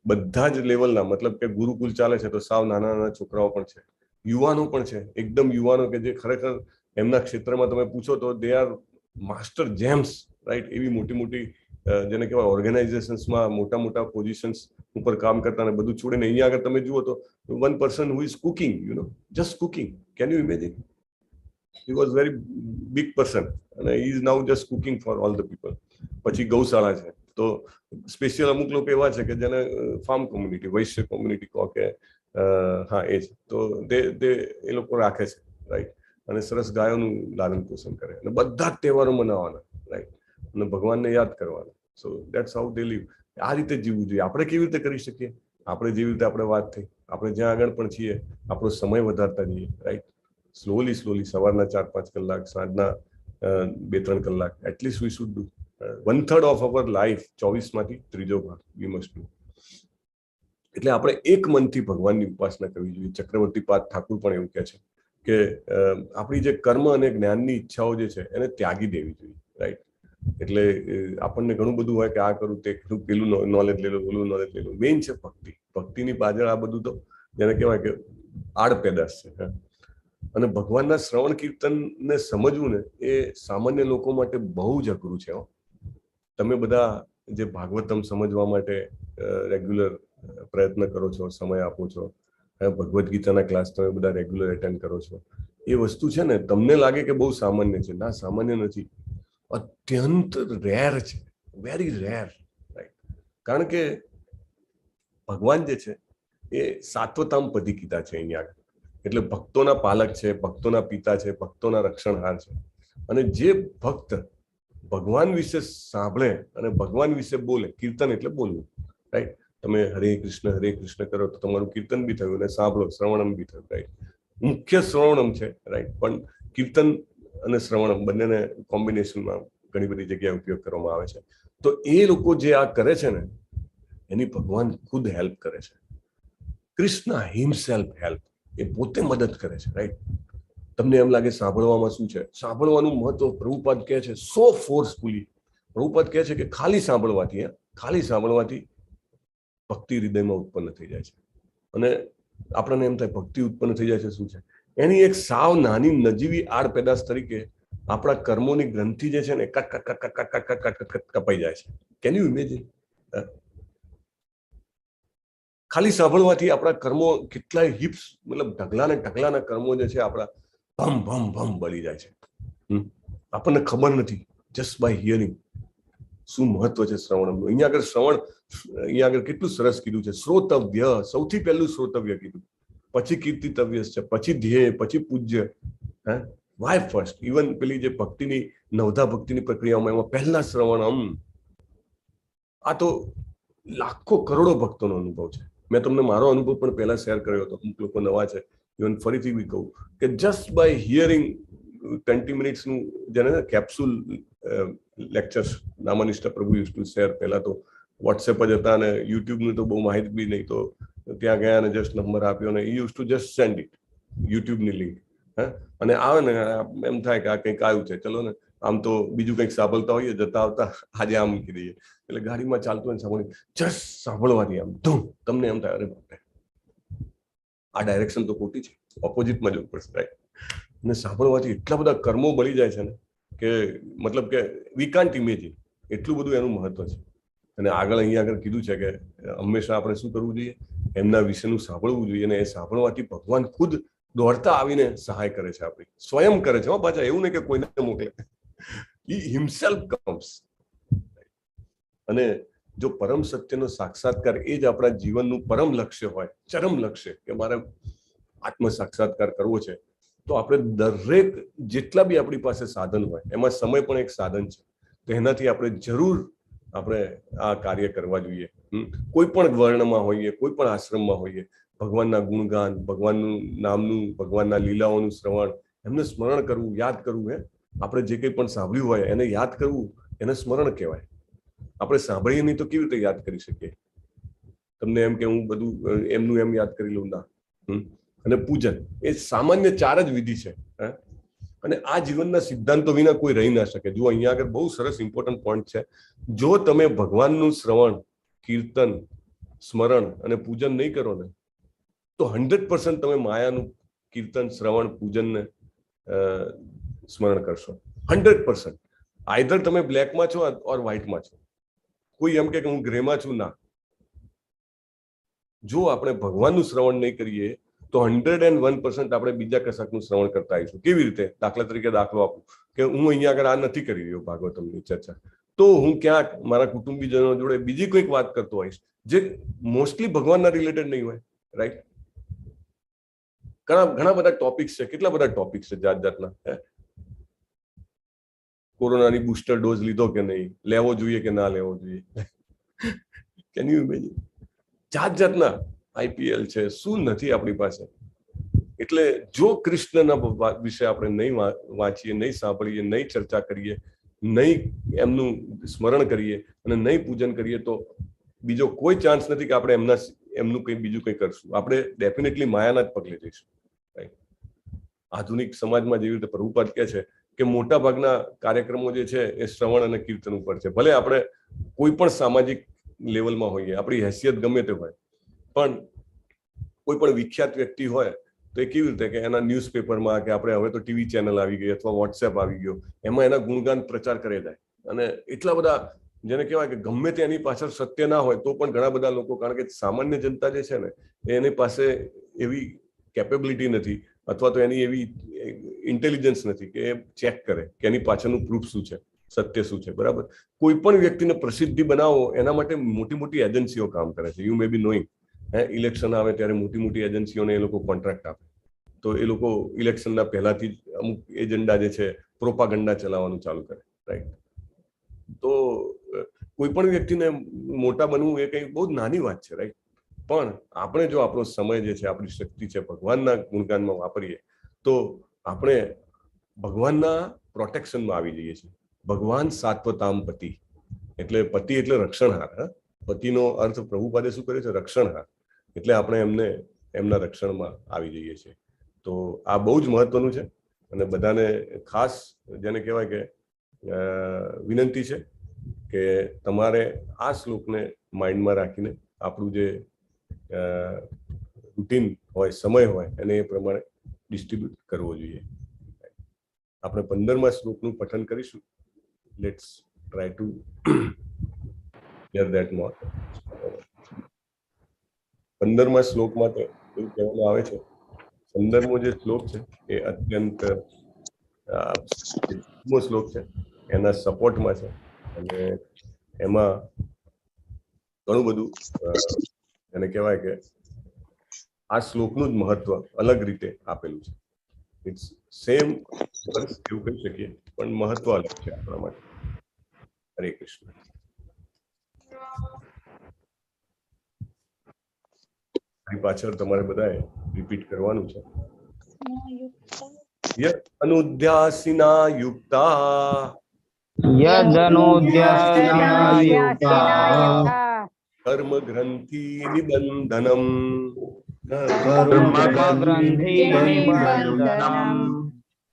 બધા જ લેવલના, મતલબ કે ગુરુકુલ ચાલે છે તો સાવ નાના નાના છોકરાઓ પણ છે, યુવાનો પણ છે, એકદમ યુવાનો કે જે ખરેખર એમના ક્ષેત્રમાં તમે પૂછો તો they are master James, right? એવી મોટી મોટી જેને કહેવાય ઓર્ગેનાઇઝેશન્સમાં મોટા મોટા પોઝિશન્સ ઉપર કામ કરતા, અને બધું છોડીને અહીંયા આગળ તમે જુઓ તો one person who is cooking, just cooking. Can you imagine? He was very big person and he is now just cooking for all the people. પછી ગૌશાળા છે, તો સ્પેશિયલ અમુક લોકો એવા છે કે જેને ફાર્મ કોમ્યુનિટી, વૈશ્ય કોમ્યુનિટી કહો કે હા એ જ, તો એ લોકો રાખે છે, રાઈટ? અને સરસ ગાયોનું લાલન પોષણ કરે, અને બધા જ તહેવારો મનાવવાના, રાઈટ? અને ભગવાનને યાદ કરવાના. So that's how they live. આ રીતે જીવવું જોઈએ. આપણે કેવી રીતે કરી શકીએ? આપણે જેવી રીતે આપણે વાત થઈ, આપણે જ્યાં આગળ પણ છીએ આપણો સમય વધારતા જઈએ, રાઈટ? સ્લોલી સવારના 4-5 કલાક, સાંજના 2-3 કલાક, at least we should do 1/3 of our life. 24 માંથી ત્રીજો ભાગ વી મસ્ટ ડુ. એટલે આપણે એક મનથી ભગવાનની ઉપાસના કરવી જોઈએ. ચક્રવર્તી પાદ ઠાકુર પણ એવું કહે છે કે આપણી જે કર્મ અને જ્ઞાનની ઈચ્છાઓ જે છે એને ત્યાગી દેવી જોઈએ, રાઈટ? એટલે આપણને ઘણું બધું હોય કે આ કરું તે કરું, પેલું નોલેજ લઈ લો, પેલું નોલેજ લઈ લો. મેઇન છે ભક્તિ. ભક્તિની પાછળ આ બધું તો જેને કહેવાય કે આડ પેદાશ છે. અને ભગવાનના શ્રવણ કીર્તનને સમજવું ને એ સામાન્ય લોકો માટે બહુ જ અઘરું છે. તમે બધા જે ભાગવતમ સમજવા માટે રેગ્યુલર પ્રયત્ન કરો છો, સમય આપો છો, ભગવદ્ ગીતાના ક્લાસ તમે બધા રેગ્યુલર એટેન્ડ કરો છો, એ વસ્તુ છે ને તમને લાગે કે બહુ સામાન્ય છે. ના, સામાન્ય નથી, અત્યંત રેર છે, વેરી રેર, રાઈટ? કારણ કે ભગવાન જે છે એ સાત્વતામ પદી કીધા છે અહીંયા. એટલે ભક્તોના પાલક છે, ભક્તોના પિતા છે, ભક્તોના રક્ષણહાર છે. અને જે ભક્ત ભગવાન વિશે સાંભળે અને ભગવાન વિશે બોલે, કીર્તન એટલે બોલવું, રાઈટ? તમે હરે કૃષ્ણ કરો તો તમારું કીર્તન બી થયું અને સાંભળો શ્રવણમ બી થયું, રાઈટ? મુખ્ય શ્રવણમ છે, રાઈટ? પણ કીર્તન અને શ્રવણમ બંનેને કોમ્બિનેશનમાં ઘણી બધી જગ્યાએ ઉપયોગ કરવામાં આવે છે. તો એ લોકો જે આ કરે છે ને એની ભગવાન ખુદ હેલ્પ કરે છે. કૃષ્ણ હિમસેલ્ફ હેલ્પ, એ પોતે મદદ કરે છે, રાઈટ? તમને એમ લાગે સાંભળવામાં શું છે? સાંભળવાનું મહત્વ પ્રભુપાદ કહે છે સો ફોર્સફુલી. પ્રભુપાદ કહે છે કે ખાલી સાંભળવાથી ભક્તિ હૃદયમાં ઉત્પન્ન થઈ જાય છે. અને આપણને એમ થાય ભક્તિ ઉત્પન્ન થઈ જાય છે, શું છે? એની એક સાવ નાની નજીવી આડ પેદાશ તરીકે આપણા કર્મોની ગ્રંથિ જે છે ને કપાઈ જાય છે. Can you imagine? ખાલી સાંભળવાથી આપણા કર્મો કેટલાય હિપ્સ, મતલબ ઢગલાના કર્મો જે છે આપણા ભમ બળી જાય છે. આપણને ખબર નથી, જસ્ટ બાય હિયરિંગ. શું મહત્વ છે શ્રવણનું? અહીંયા આગળ કેટલું સરસ કીધું છે. શ્રોતવ્ય, સૌથી પહેલું શ્રોતવ્ય કીધું, પછી કીર્તિતવ્ય છે, પછી ધ્યેય, પછી પૂજ્ય. Y first? ઇવન પેલી જે ભક્તિની નવધા ભક્તિની પ્રક્રિયામાં એમાં પહેલા શ્રવણમ. આ તો લાખો કરોડો ભક્તોનો અનુભવ છે. મેં તમને મારો અનુભવ પણ પહેલા શેર કર્યો હતો. અમુક લોકો નવા છે, ઇવન ફરીથી બી કહું કે જસ્ટ બાય હિયરિંગ 20 મિનિટ્સનું જેને કેપ્સ્યુલ લેક્ચર્સ નામાનિષ્ઠ પ્રભુ યુઝ ટુ શેર. પહેલા તો વોટ્સએપ જ હતા અને યુટ્યુબનું તો બહુ માહિતી બી નહીં. તો ત્યાં ગયા અને જસ્ટ નંબર આપ્યો અને use to just send it, યુટ્યુબની લિંક. અને આવે ને એમ થાય કે આ કંઈક આવ્યું છે, ચલો ને. આમ તો બીજું કંઈક સાંભળતા હોઈએ જતા આવતા, આજે આમ મૂકી દઈએ. એટલે ગાડીમાં ચાલતું હોય સાંભળી, જસ્ટ સાંભળવાથી આમ તમને એમ થાય અરે બાપરે, આ ડાયરેક્શન તો ખોટી છે, ઓપોઝિટમાં જવું પડશે, રાઈટ? અને સાંભળવાથી એટલા બધા કર્મો બળી જાય છે ને કે મતલબ કે વી કાન્ટ ઇમેજિન. એટલું બધું એનું મહત્વ છે. અને અહીંયા આગળ કીધું છે કે હંમેશા આપણે શું કરવું જોઈએ? એમના વિશેનું સાંભળવું જોઈએ. અને એ સાંભળવાથી ભગવાન ખુદ દોડતા આવીને સહાય કરે છે, આપણી સ્વયં કરે છે. પાછા એવું નહીં કે કોઈને મોકલે, હી હિમસેલ્ફ કમ્સ. અને જો પરમ સત્યનો સાક્ષાત્કાર એ જ આપણા જીવનનું પરમ લક્ષ્ય હોય, ચરમ લક્ષ્ય, કે મારે આત્મ સાક્ષાત્કાર કરવો છે, તો આપણે દરેક જેટલા બી આપણી પાસે સાધન હોય, એમાં સમય પણ એક સાધન છે. તો એનાથી આપણે જરૂર આ કાર્ય કરવા જોઈએ. કોઈ પણ વર્ણમાં હોઈએ, કોઈ પણ આશ્રમમાં હોઈએ, ભગવાનના ગુણગાન, ભગવાનનું નામનું, ભગવાનના લીલાઓનું શ્રવણ, એમને સ્મરણ કરવું, યાદ કરવું. આપણે જે કંઈ પણ સાંભળ્યું હોય એને યાદ કરવું, એને સ્મરણ કહેવાય. આપણે સાંભળીએ નહીં તો કેવી રીતે યાદ કરી શકીએ? તમને એમ કે હું બધું એમનું એમ યાદ કરી લઉં, ના. અને પૂજન એ સામાન્ય 4 જ વિધિ છે. અને આ જીવનના સિદ્ધાંતો વિના કોઈ રહી ના શકે. જો અહીંયા આગળ બહુ સરસ ઇમ્પોર્ટન્ટ પોઈન્ટ છે. જો તમે ભગવાનનું શ્રવણ, કીર્તન, સ્મરણ અને પૂજન નહીં કરો ને, તો 100% તમે માયાનું કીર્તન, શ્રવણ, પૂજનને સ્મરણ કરશો. 100%. આઈધર તમે બ્લેકમાં છો ઓર વ્હાઇટમાં છો. કોઈ એમ કે હું ગ્રેમાં છું, ના. જો આપણે ભગવાનનું શ્રવણ નહીં કરીએ તો 101% આપણે બીજા કશાકનું શ્રવણ કરતા આવીશું. કેવી રીતે? દાખલા તરીકે દાખલો આપું કે હું અહીંયા આગળ આ નથી કરી રહ્યો ભાગવતમની ચર્ચા, તો હું ક્યાંક મારા કુટુંબીજનો જોડે બીજી કોઈક વાત કરતો હોઈશ જે મોસ્ટલી ભગવાનના રિલેટેડ નહીં હોય, રાઈટ? ઘણા બધા ટોપિક્સ છે. કેટલા બધા ટોપિક્સ છે જાતના. કોરોનાની બુસ્ટર ડોઝ લીધો કે નહીં, લેવો જોઈએ કે ના લેવો જોઈએ. Can you imagine? જાત જાતના IPL છે, શું નથી આપણી પાસે. એટલે જો કૃષ્ણના વિશે આપણે નહીં વાંચીએ, નહીં સાંભળીએ, નહીં ચર્ચા કરીએ, નહીં એમનું સ્મરણ કરીએ અને નહીં પૂજન કરીએ, તો બીજો કોઈ ચાન્સ નથી કે આપણે એમનું કંઈ બીજું કંઈ કરશું. આપણે ડેફિનેટલી માયાના જ પગલે જઈશું. આધુનિક સમાજમાં જેવી રીતે પ્રભુપાદ કહે છે કે મોટા ભાગના કાર્યક્રમો જે છે એ શ્રવણ અને કીર્તન ઉપર છે. ભલે આપણે કોઈ પણ સામાજિક લેવલમાં હોઈએ, આપણી હેસિયત ગમે તે હોય, પણ કોઈ પણ વિખ્યાત વ્યક્તિ હોય તો એ કેવી રીતે કે એના ન્યૂઝપેપરમાં કે આપણે હવે તો ટીવી ચેનલ આવી ગઈ અથવા વોટ્સએપ આવી ગયો, એમાં એના ગુણગાન પ્રચાર કરે જાય. અને એટલા બધા જેને કહેવાય કે ગમે તે એની પાછળ સત્ય ના હોય તો પણ ઘણા બધા લોકો, કારણ કે સામાન્ય જનતા જે છે ને એની પાસે એવી કેપેબિલિટી નથી અથવા તો એની એવી ઇન્ટેલિજન્સ નથી કે એ ચેક કરે કે એની પાછળનું પ્રૂફ શું છે, સત્ય શું છે. બરાબર. કોઈ પણ વ્યક્તિને પ્રસિદ્ધિ બનાવો એના માટે મોટી મોટી એજન્સીઓ કામ કરે છે. You may be knowing. Election આવે ત્યારે મોટી મોટી એજન્સીઓને એ લોકો કોન્ટ્રાક્ટ આપે, તો એ લોકો ઇલેક્શનના પહેલાથી જ અમુક એજન્ડા જે છે પ્રોપાગંડા ચલાવવાનું ચાલુ કરે. રાઈટ. તો કોઈ પણ વ્યક્તિને મોટા બનવું એ કંઈ બહુ નાની વાત છે. રાઈટ. પણ આપણે જો આપણો સમય જે છે, આપણી શક્તિ છે, ભગવાનના ગુણગાનમાં વાપરીએ તો આપણે ભગવાનના પ્રોટેક્શનમાં આવી જઈએ છીએ. ભગવાન સાત્વતામ પતિ, એટલે પતિ એટલે રક્ષણહાર. પતિનો અર્થ પ્રભુપાદે શું કરે છે? રક્ષણહાર. એટલે આપણે એમના રક્ષણમાં આવી જઈએ છીએ. તો આ બહુ જ મહત્વનું છે અને બધાને ખાસ જેને કહેવાય કે વિનંતી છે કે તમારે આ શ્લોકને માઇન્ડમાં રાખીને આપણું જે રૂટીન હોય, સમય હોય, એને એ પ્રમાણે ડિસ્ટ્રીબ્યુટ કરવો જોઈએ. આપણે 15મા શ્લોકનું પઠન કરીશું. Let's try to hear that more. 15મા શ્લોકમાં તો એવું કહેવામાં આવે છે, 15મો જે શ્લોક છે એ અત્યંત શ્લોક છે, એના સપોર્ટમાં છે અને એમાં ઘણું બધું એને કહેવાય કે આ શ્લોકનું જ મહત્વ અલગ રીતે આપેલું છે. ઇટ્સ સેમ એવું કહી શકીએ, પણ મહત્વ અલગ છે આપણા માટે. હરે કૃષ્ણ. પાછળ તમારે બધાએ રિપીટ કરવાનું છે. યદ અનુધ્યાસિના યુક્તા કર્મ ગ્રંથિ નિબંધનમ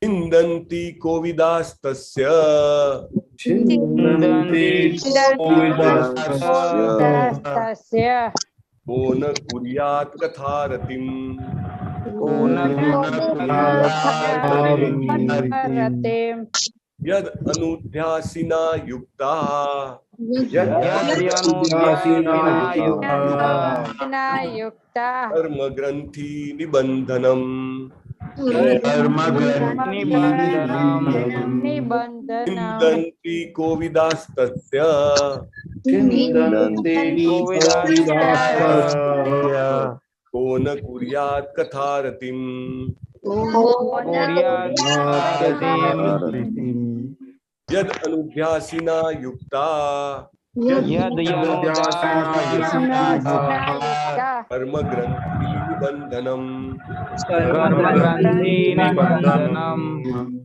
છિંદન્તિ કોવિદાસ્તસ્ય કો ન કુર્યાત કથારતિમ. યદ અનુધ્યાસિના યુક્તા કર્મ ગ્રંથિ નિબંધનમ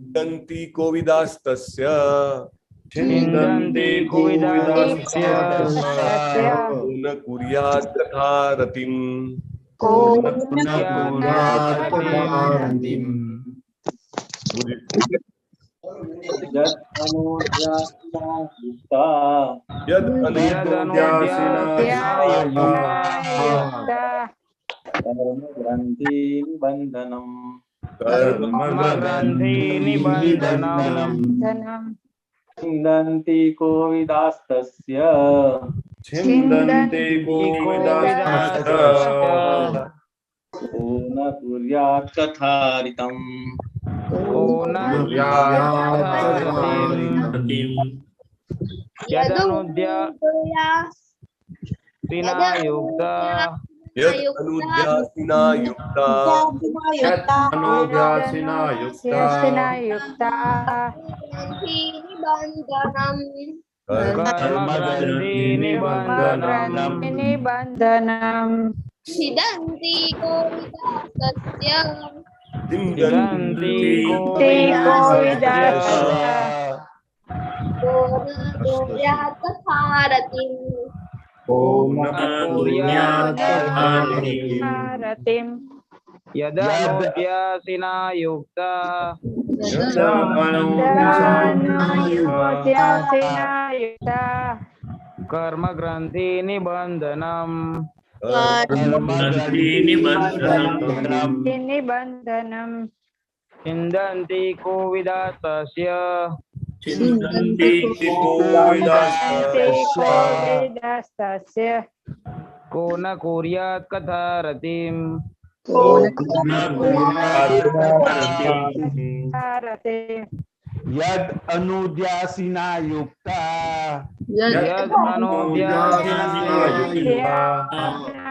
છિંદન્તિ કોવિદાસ્તસ્ય કો ન કુર્યાત કથારતિમ. યદ અનુધ્યાસિના યુક્તા કર્મ ગ્રંથિ નિબંધનમ છિંદન્તિ કોવિદાસ્તસ્ય કો ન કુર્યાત કથારતિમ. યદ છિંદન્તિ કોવિદાસ્તસ્ય કો ન કુર્યાત કથારિતમ. कर्मग्रन्थि निबन्धनम् निबन्धनम् छिदन्ति कोविदास्तस्य छिदन्ति कोविदस्य कुर्यात् तथारतिम् भारतिम् यदनुद्यासिना युक्ता योध्यासिनायुक्ता कर्मग्रन्थि निबन्धनम् निबन्धनम् छिन्दन्ति कोविदास्तस्य कोविदस्तस्य को न कुर्यात् कथारतिम् यद अनुद्यासिना युक्ता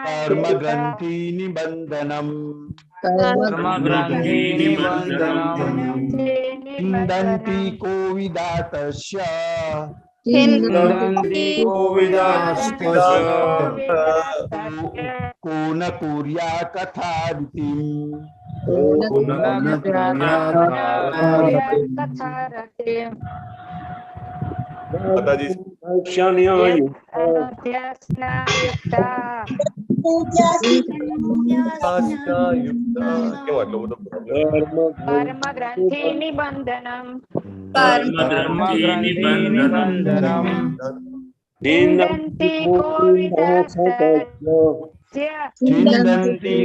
कर्म ग्रंथि निबंधनम छिन्दन्ति कोविदातस्य को न कुर्यात् कथारतिम् માતાજી કેમ આટલો બધો કર્મ ગ્રંથિ નિબંધનમ छिन्दन्ति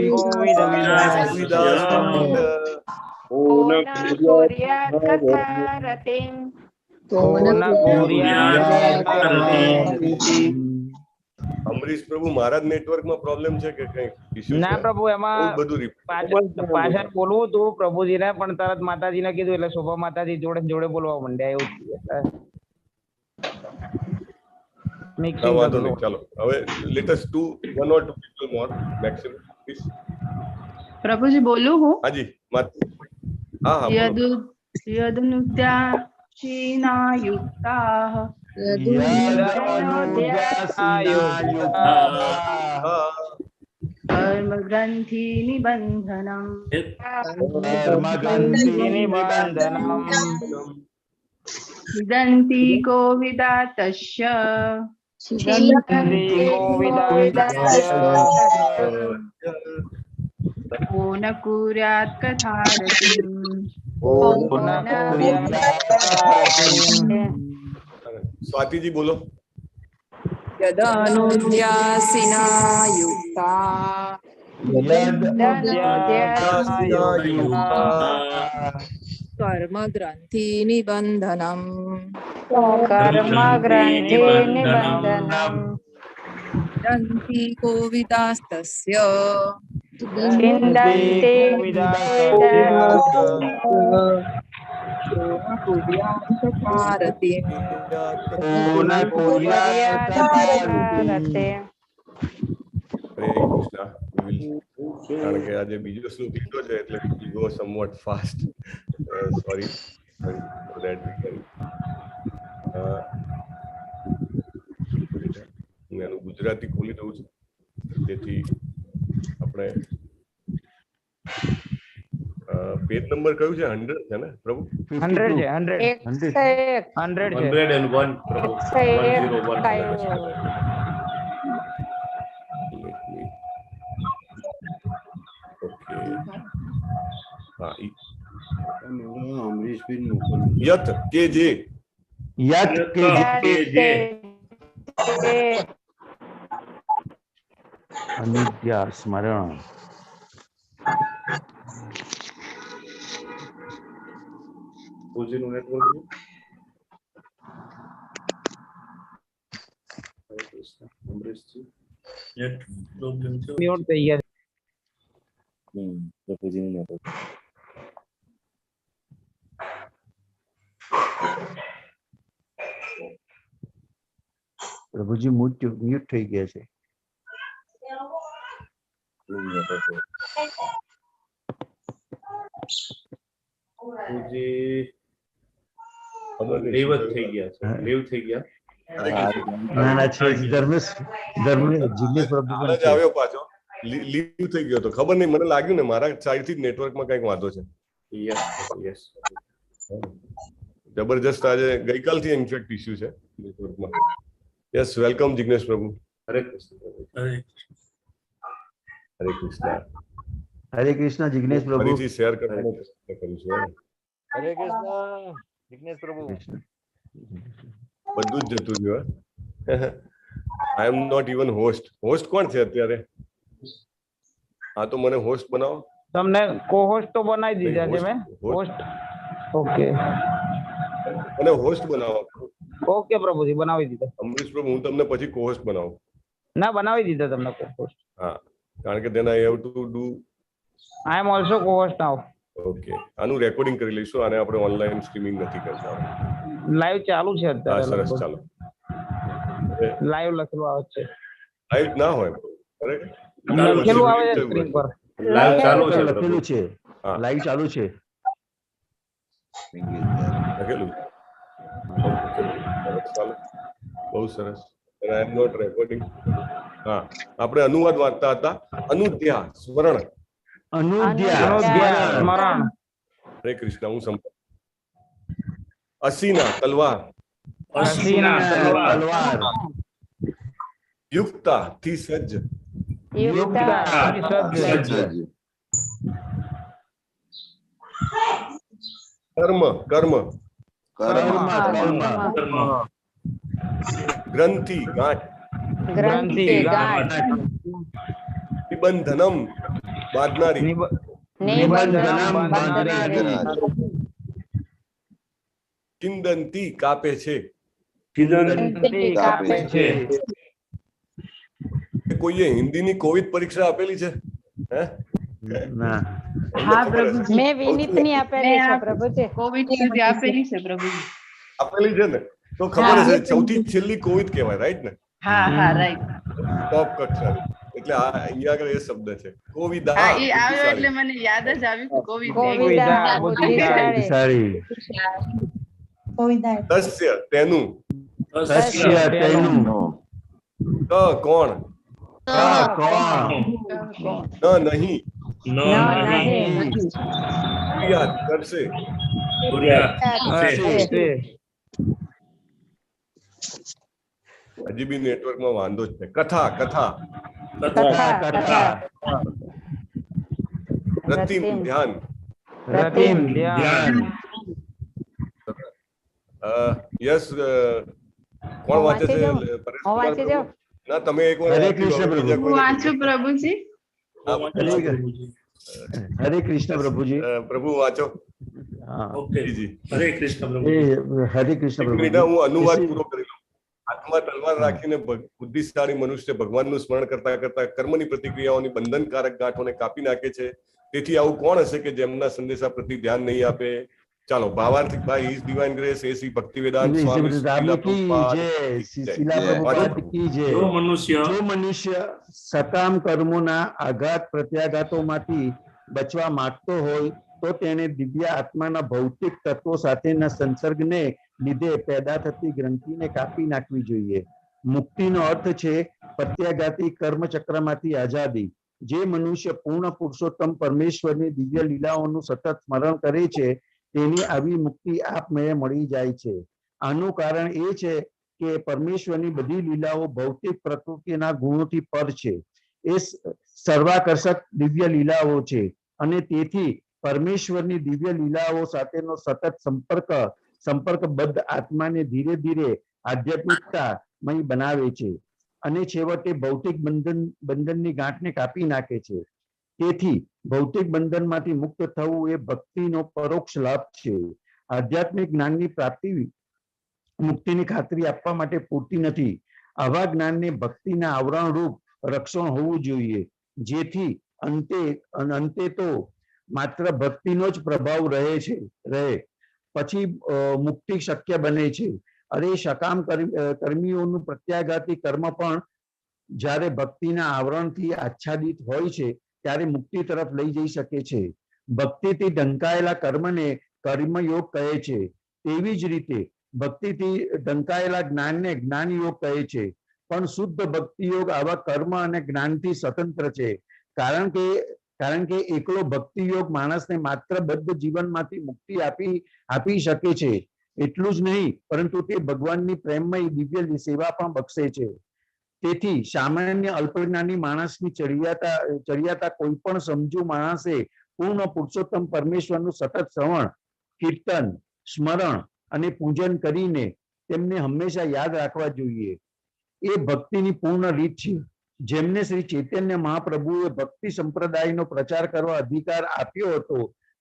અમરીશ પ્રભુ મહારાજ નેટવર્ક માં પ્રોબ્લેમ છે કે કઈ ઇશ્યુ ના પ્રભુ એમાં બધું પાછળ બોલવું હતું પ્રભુજીને પણ તરત માતાજીને કીધું એટલે શોભા માતાજી જોડે જોડે બોલવા માંડ્યા એવું થયું. વાંધો નહીં, ચાલો હવે let us do one or two people more maximum please. પ્રભુજી બોલું હું? હાજી હા હા યદુદ્યાસીનાયુક્તાઃ कर्मग्रन्थि निबन्धनम् छिदन्ति कोविदातस्य को न कुर्यात् कथारतिम् स्वाति जी बोलो. यदनुद्यासिना युक्ता कर्म ग्रंथि निबंधनम् छिदन्ति कोविदास्तस्य કારણ કે આજે બીજો શ્લોક લીધો છે એટલે go somewhat fast. Sorry for that. હું એનું ગુજરાતી ખોલી દઉં છું જેથી આપણે પેજ નંબર કયું છે? 100 છે ને પ્રભુ? 100 છે. 101 પ્રભુ 101. યત કે જે અનિત્યા સ્મરણ પૂજીનું નેટવર્ક મ્યુટ થઈ ગયા. પૂજીનું નેટવર્ક પ્રભુજી મ્યુટ થઈ ગયા છે. પૂજી લીવ થઈ ગયા છે. લીવ થઈ ગયા. ના ના છે ધર્મેશ જિગ્નેશ પ્રભુ હાલ પણ જ છે. આવ્યો પાછો, લીવ થઈ ગયો તો ખબર નહીં, મને લાગ્યું ને મારા સાઈડ થી નેટવર્કમાં કઈક વાંધો છે. યસ જબરજસ્ત આજે ગઈકાલથી ઇન્ફેક્ટ ઇસ્યુ છે નેટવર્કમાં. યસ, વેલકમ જિગ્નેશ પ્રભુ. હરે કૃષ્ણ. હરે કૃષ્ણ. હરે કૃષ્ણ જિગ્નેશ પ્રભુ. ફરીથી શેર કરવાનો પ્રયત્ન કરું છું. હરે કૃષ્ણ જિગ્નેશ પ્રભુ. બધું જ જતું રહ્યું. I am not even host. Host કોણ છે અત્યારે? હા તો મને હોસ્ટ બનાવો. તમને કો-હોસ્ટ તો બનાવી દીધા છે મેં. હોસ્ટ ઓકે, મને હોસ્ટ બનાવો. ઓકે પ્રભુજી, બનાવી દીધા. અમરીશ પ્રભુ, હું તમને પછી કો-હોસ્ટ બનાવું. ના, બનાવી દીધા તમને કો-હોસ્ટ. હા, કારણ કે then I have to do. I am also co-host now. Okay, આનું રેકોર્ડિંગ કરી લઈશું. આને આપણે ઓનલાઈન સ્ટ્રીમિંગ નથી કરતા. લાઈવ ચાલુ છે હા, અત્યારે. સરસ, ચાલો. લાઈવ લખેલું આવે છે. લાઈવ ના હોય, કરેક્ટ? લખેલું આવે છે સ્ક્રીન પર. લાઈવ ચાલુ છે. લખેલું છે, હા, લાઈવ ચાલુ છે. લખેલું. ચાલો, બહુ સરસ. આઈ એમ નોટ રેકોર્ડિંગ. હા, આપણે અનુવાદ વાંચતા હતા. અનુધ્યા સ્મરણ. અનુધ્યા સ્મરણ. હરે કૃષ્ણ. હું સંભળ. અસીના તલવાર. અસીના તલવાર. યુક્તા થી સજ્જ. યુક્તા થી સજ્જ. કર્મ કર્મ. ગ્રંથિ ગાંઠ. ગ્રંથિ ગાંઠ. નિબંધનમ બાંધનારી. નિબંધનમ બાંધનારી. કિંદંતી કાપે છે. કિંદંતી કાપે છે. કોઈએ હિન્દીની કોવિડ પરીક્ષા આપેલી છે? હે? ના. હા પ્રભુજી, મેં વિનીતની આપેલી છે પ્રભુજી. કોવિડ સુધી આપેલી છે પ્રભુજી. આપેલી છે ને? તો ખબર હશે, સૌથી છેલ્લી કોવિડ કહેવાય, રાઈટ ને? હા હા રાઈટ. ટોપ કક્ષાની. એટલે આ અહીંયા આગળ એ શબ્દ છે કોવિદા. હા, એ આવ્યો એટલે મને યાદ જ આવ્યું કે કોવિડ. કોવિદા બુદ્ધિશાળી. તસ્ય તેનું. તસ્ય તેનું. કોણ? કોણ? નહીં. નહીં. ક્રિયા કરશે. હજી બી નેટવર્કમાં વાંધો છે. કથા કથા. રતિમ ધ્યાન. યસ, કોણ વાંચે છે? ના, તમે એક વાર. હરે કૃષ્ણ પ્રભુ. હું વાંચું પ્રભુજી. હરે કૃષ્ણ પ્રભુજી. પ્રભુ વાંચો. હરે કૃષ્ણ પ્રભુ. હરે કૃષ્ણ પ્રભુ. હું અનુવાદ પૂરો કરી લઉં. હાથમાં તલવાર રાખીને બુદ્ધિશાળી મનુષ્ય ભગવાનનું સ્મરણ કરતા કરતા કર્મની પ્રતિક્રિયાઓની બંધનકારક ગાંઠોને કાપી નાખે છે. તેથી આવું કોણ હશે કે જેમના સંદેશા પ્રતિ ધ્યાન નહીં આપે? ચાલો, ભાવાર્થિક ભાઈ ઈઝ ડિવાઇન ગ્રેસ એ શ્રી ભક્તિવેદાંત સ્વામી જો મનુષ્ય સકામ કર્મોના આઘાત પ્રત્યાઘાતોમાંથી બચવા માંગતો હોય તો તેને દિવ્ય આત્માના ભૌતિક તત્વો સાથેના સંસર્ગને લીધે પેદા થતી ગ્રંથિને કાપી નાખવી જોઈએ. મુક્તિનો અર્થ છે પ્રત્યાઘાતી કર્મચક્રમાંથી આઝાદી. જે મનુષ્ય પૂર્ણ પુરુષોત્તમ પરમેશ્વરની દિવ્ય લીલાઓનું સતત સ્મરણ કરે છે તેની આવી મુક્તિ આપમેળે મળી જાય છે. આનું કારણ એ છે કે પરમેશ્વરની બધી લીલાઓ ભૌતિક પ્રકૃતિના ગુણોથી પર છે. એ સર્વાકર્ષક દિવ્ય લીલાઓ છે અને તેથી પરમેશ્વરની દિવ્ય લીલાઓ સાથેનો સતત સંપર્કબદ્ધ આત્માને ધીરે ધીરે આધ્યાત્મિકતામય બનાવે છે અને છેવટે ભૌતિક બંધનની ગાંઠને કાપી નાખે છે. તેથી ભૌતિક બંધનમાંથી મુક્ત થવું એ ભક્તિનો પરોક્ષ લાભ છે. આધ્યાત્મિક જ્ઞાનની પ્રાપ્તિ મુક્તિની ખાતરી આપવા માટે પૂરતી નથી. આવા જ્ઞાનને ભક્તિના આવરણ રૂપ રક્ષણ હોવું જોઈએ, જેથી અંતે તો માત્ર ભક્તિનો જ પ્રભાવ રહે પછી મુક્તિ શક્ય બને છે. અરે સકામ કર્મીઓનું પ્રત્યાઘાતી કર્મ પણ જ્યારે ભક્તિના આવરણથી આચ્છાદિત હોય છે ત્યારે મુક્તિ તરફ લઈ જઈ શકે છે. ભક્તિથી ઢંકાયેલા કર્મને કર્મયોગ કહે છે. તેવી જ રીતે ભક્તિથી ઢંકાયેલા જ્ઞાનને જ્ઞાન યોગ કહે છે. પણ શુદ્ધ ભક્તિ યોગ આવા કર્મ અને જ્ઞાનથી સ્વતંત્ર છે. કારણ કે એકલો ભક્તિ યોગ માણસને માત્ર બદ્ધ જીવનમાંથી મુક્તિ આપી શકે છે. એટલું જ નહીં, પરંતુ તે ભગવાનની પ્રેમમય દિવ્ય સેવા પણ બક્ષે છે. તેથી સામાન્ય અલ્પજ્ઞાની માણસની ચડિયાતા કોઈ પણ સમજુ માણસે પૂર્ણ પુરુષોત્તમ પરમેશ્વરનું સતત શ્રવણ, કીર્તન, સ્મરણ અને પૂજન કરીને તેમને હંમેશા યાદ રાખવા જોઈએ. એ ભક્તિની પૂર્ણ રીત છે. જેમને શ્રી ચૈતન્ય મહાપ્રભુએ ભક્તિ સંપ્રદાયનો પ્રચાર કરવા અધિકાર આપ્યો હતો,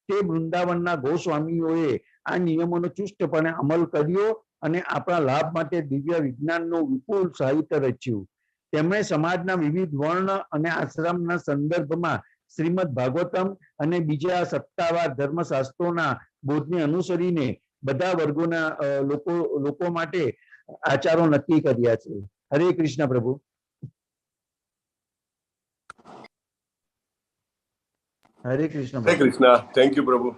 તે વૃંદાવનના ગોસ્વામીઓએ આ નિયમોનો ચુસ્તપણે અમલ કર્યો અને આપણા લાભ માટે દિવ્ય વિજ્ઞાનનું વિપુલ સાહિત્ય રચ્યું. તેમણે સમાજના વિવિધ વર્ણ અને આશ્રમના સંદર્ભમાં શ્રીમદ ભાગવતમ અને બીજા સત્તાવાર ધર્મશાસ્ત્રોના બોધને અનુસરીને બધા વર્ગોના લોકો માટે આચારો નક્કી કર્યા છે. હરે કૃષ્ણ પ્રભુ. હરે કૃષ્ણ. હરે કૃષ્ણ. થેન્ક યુ પ્રભુ.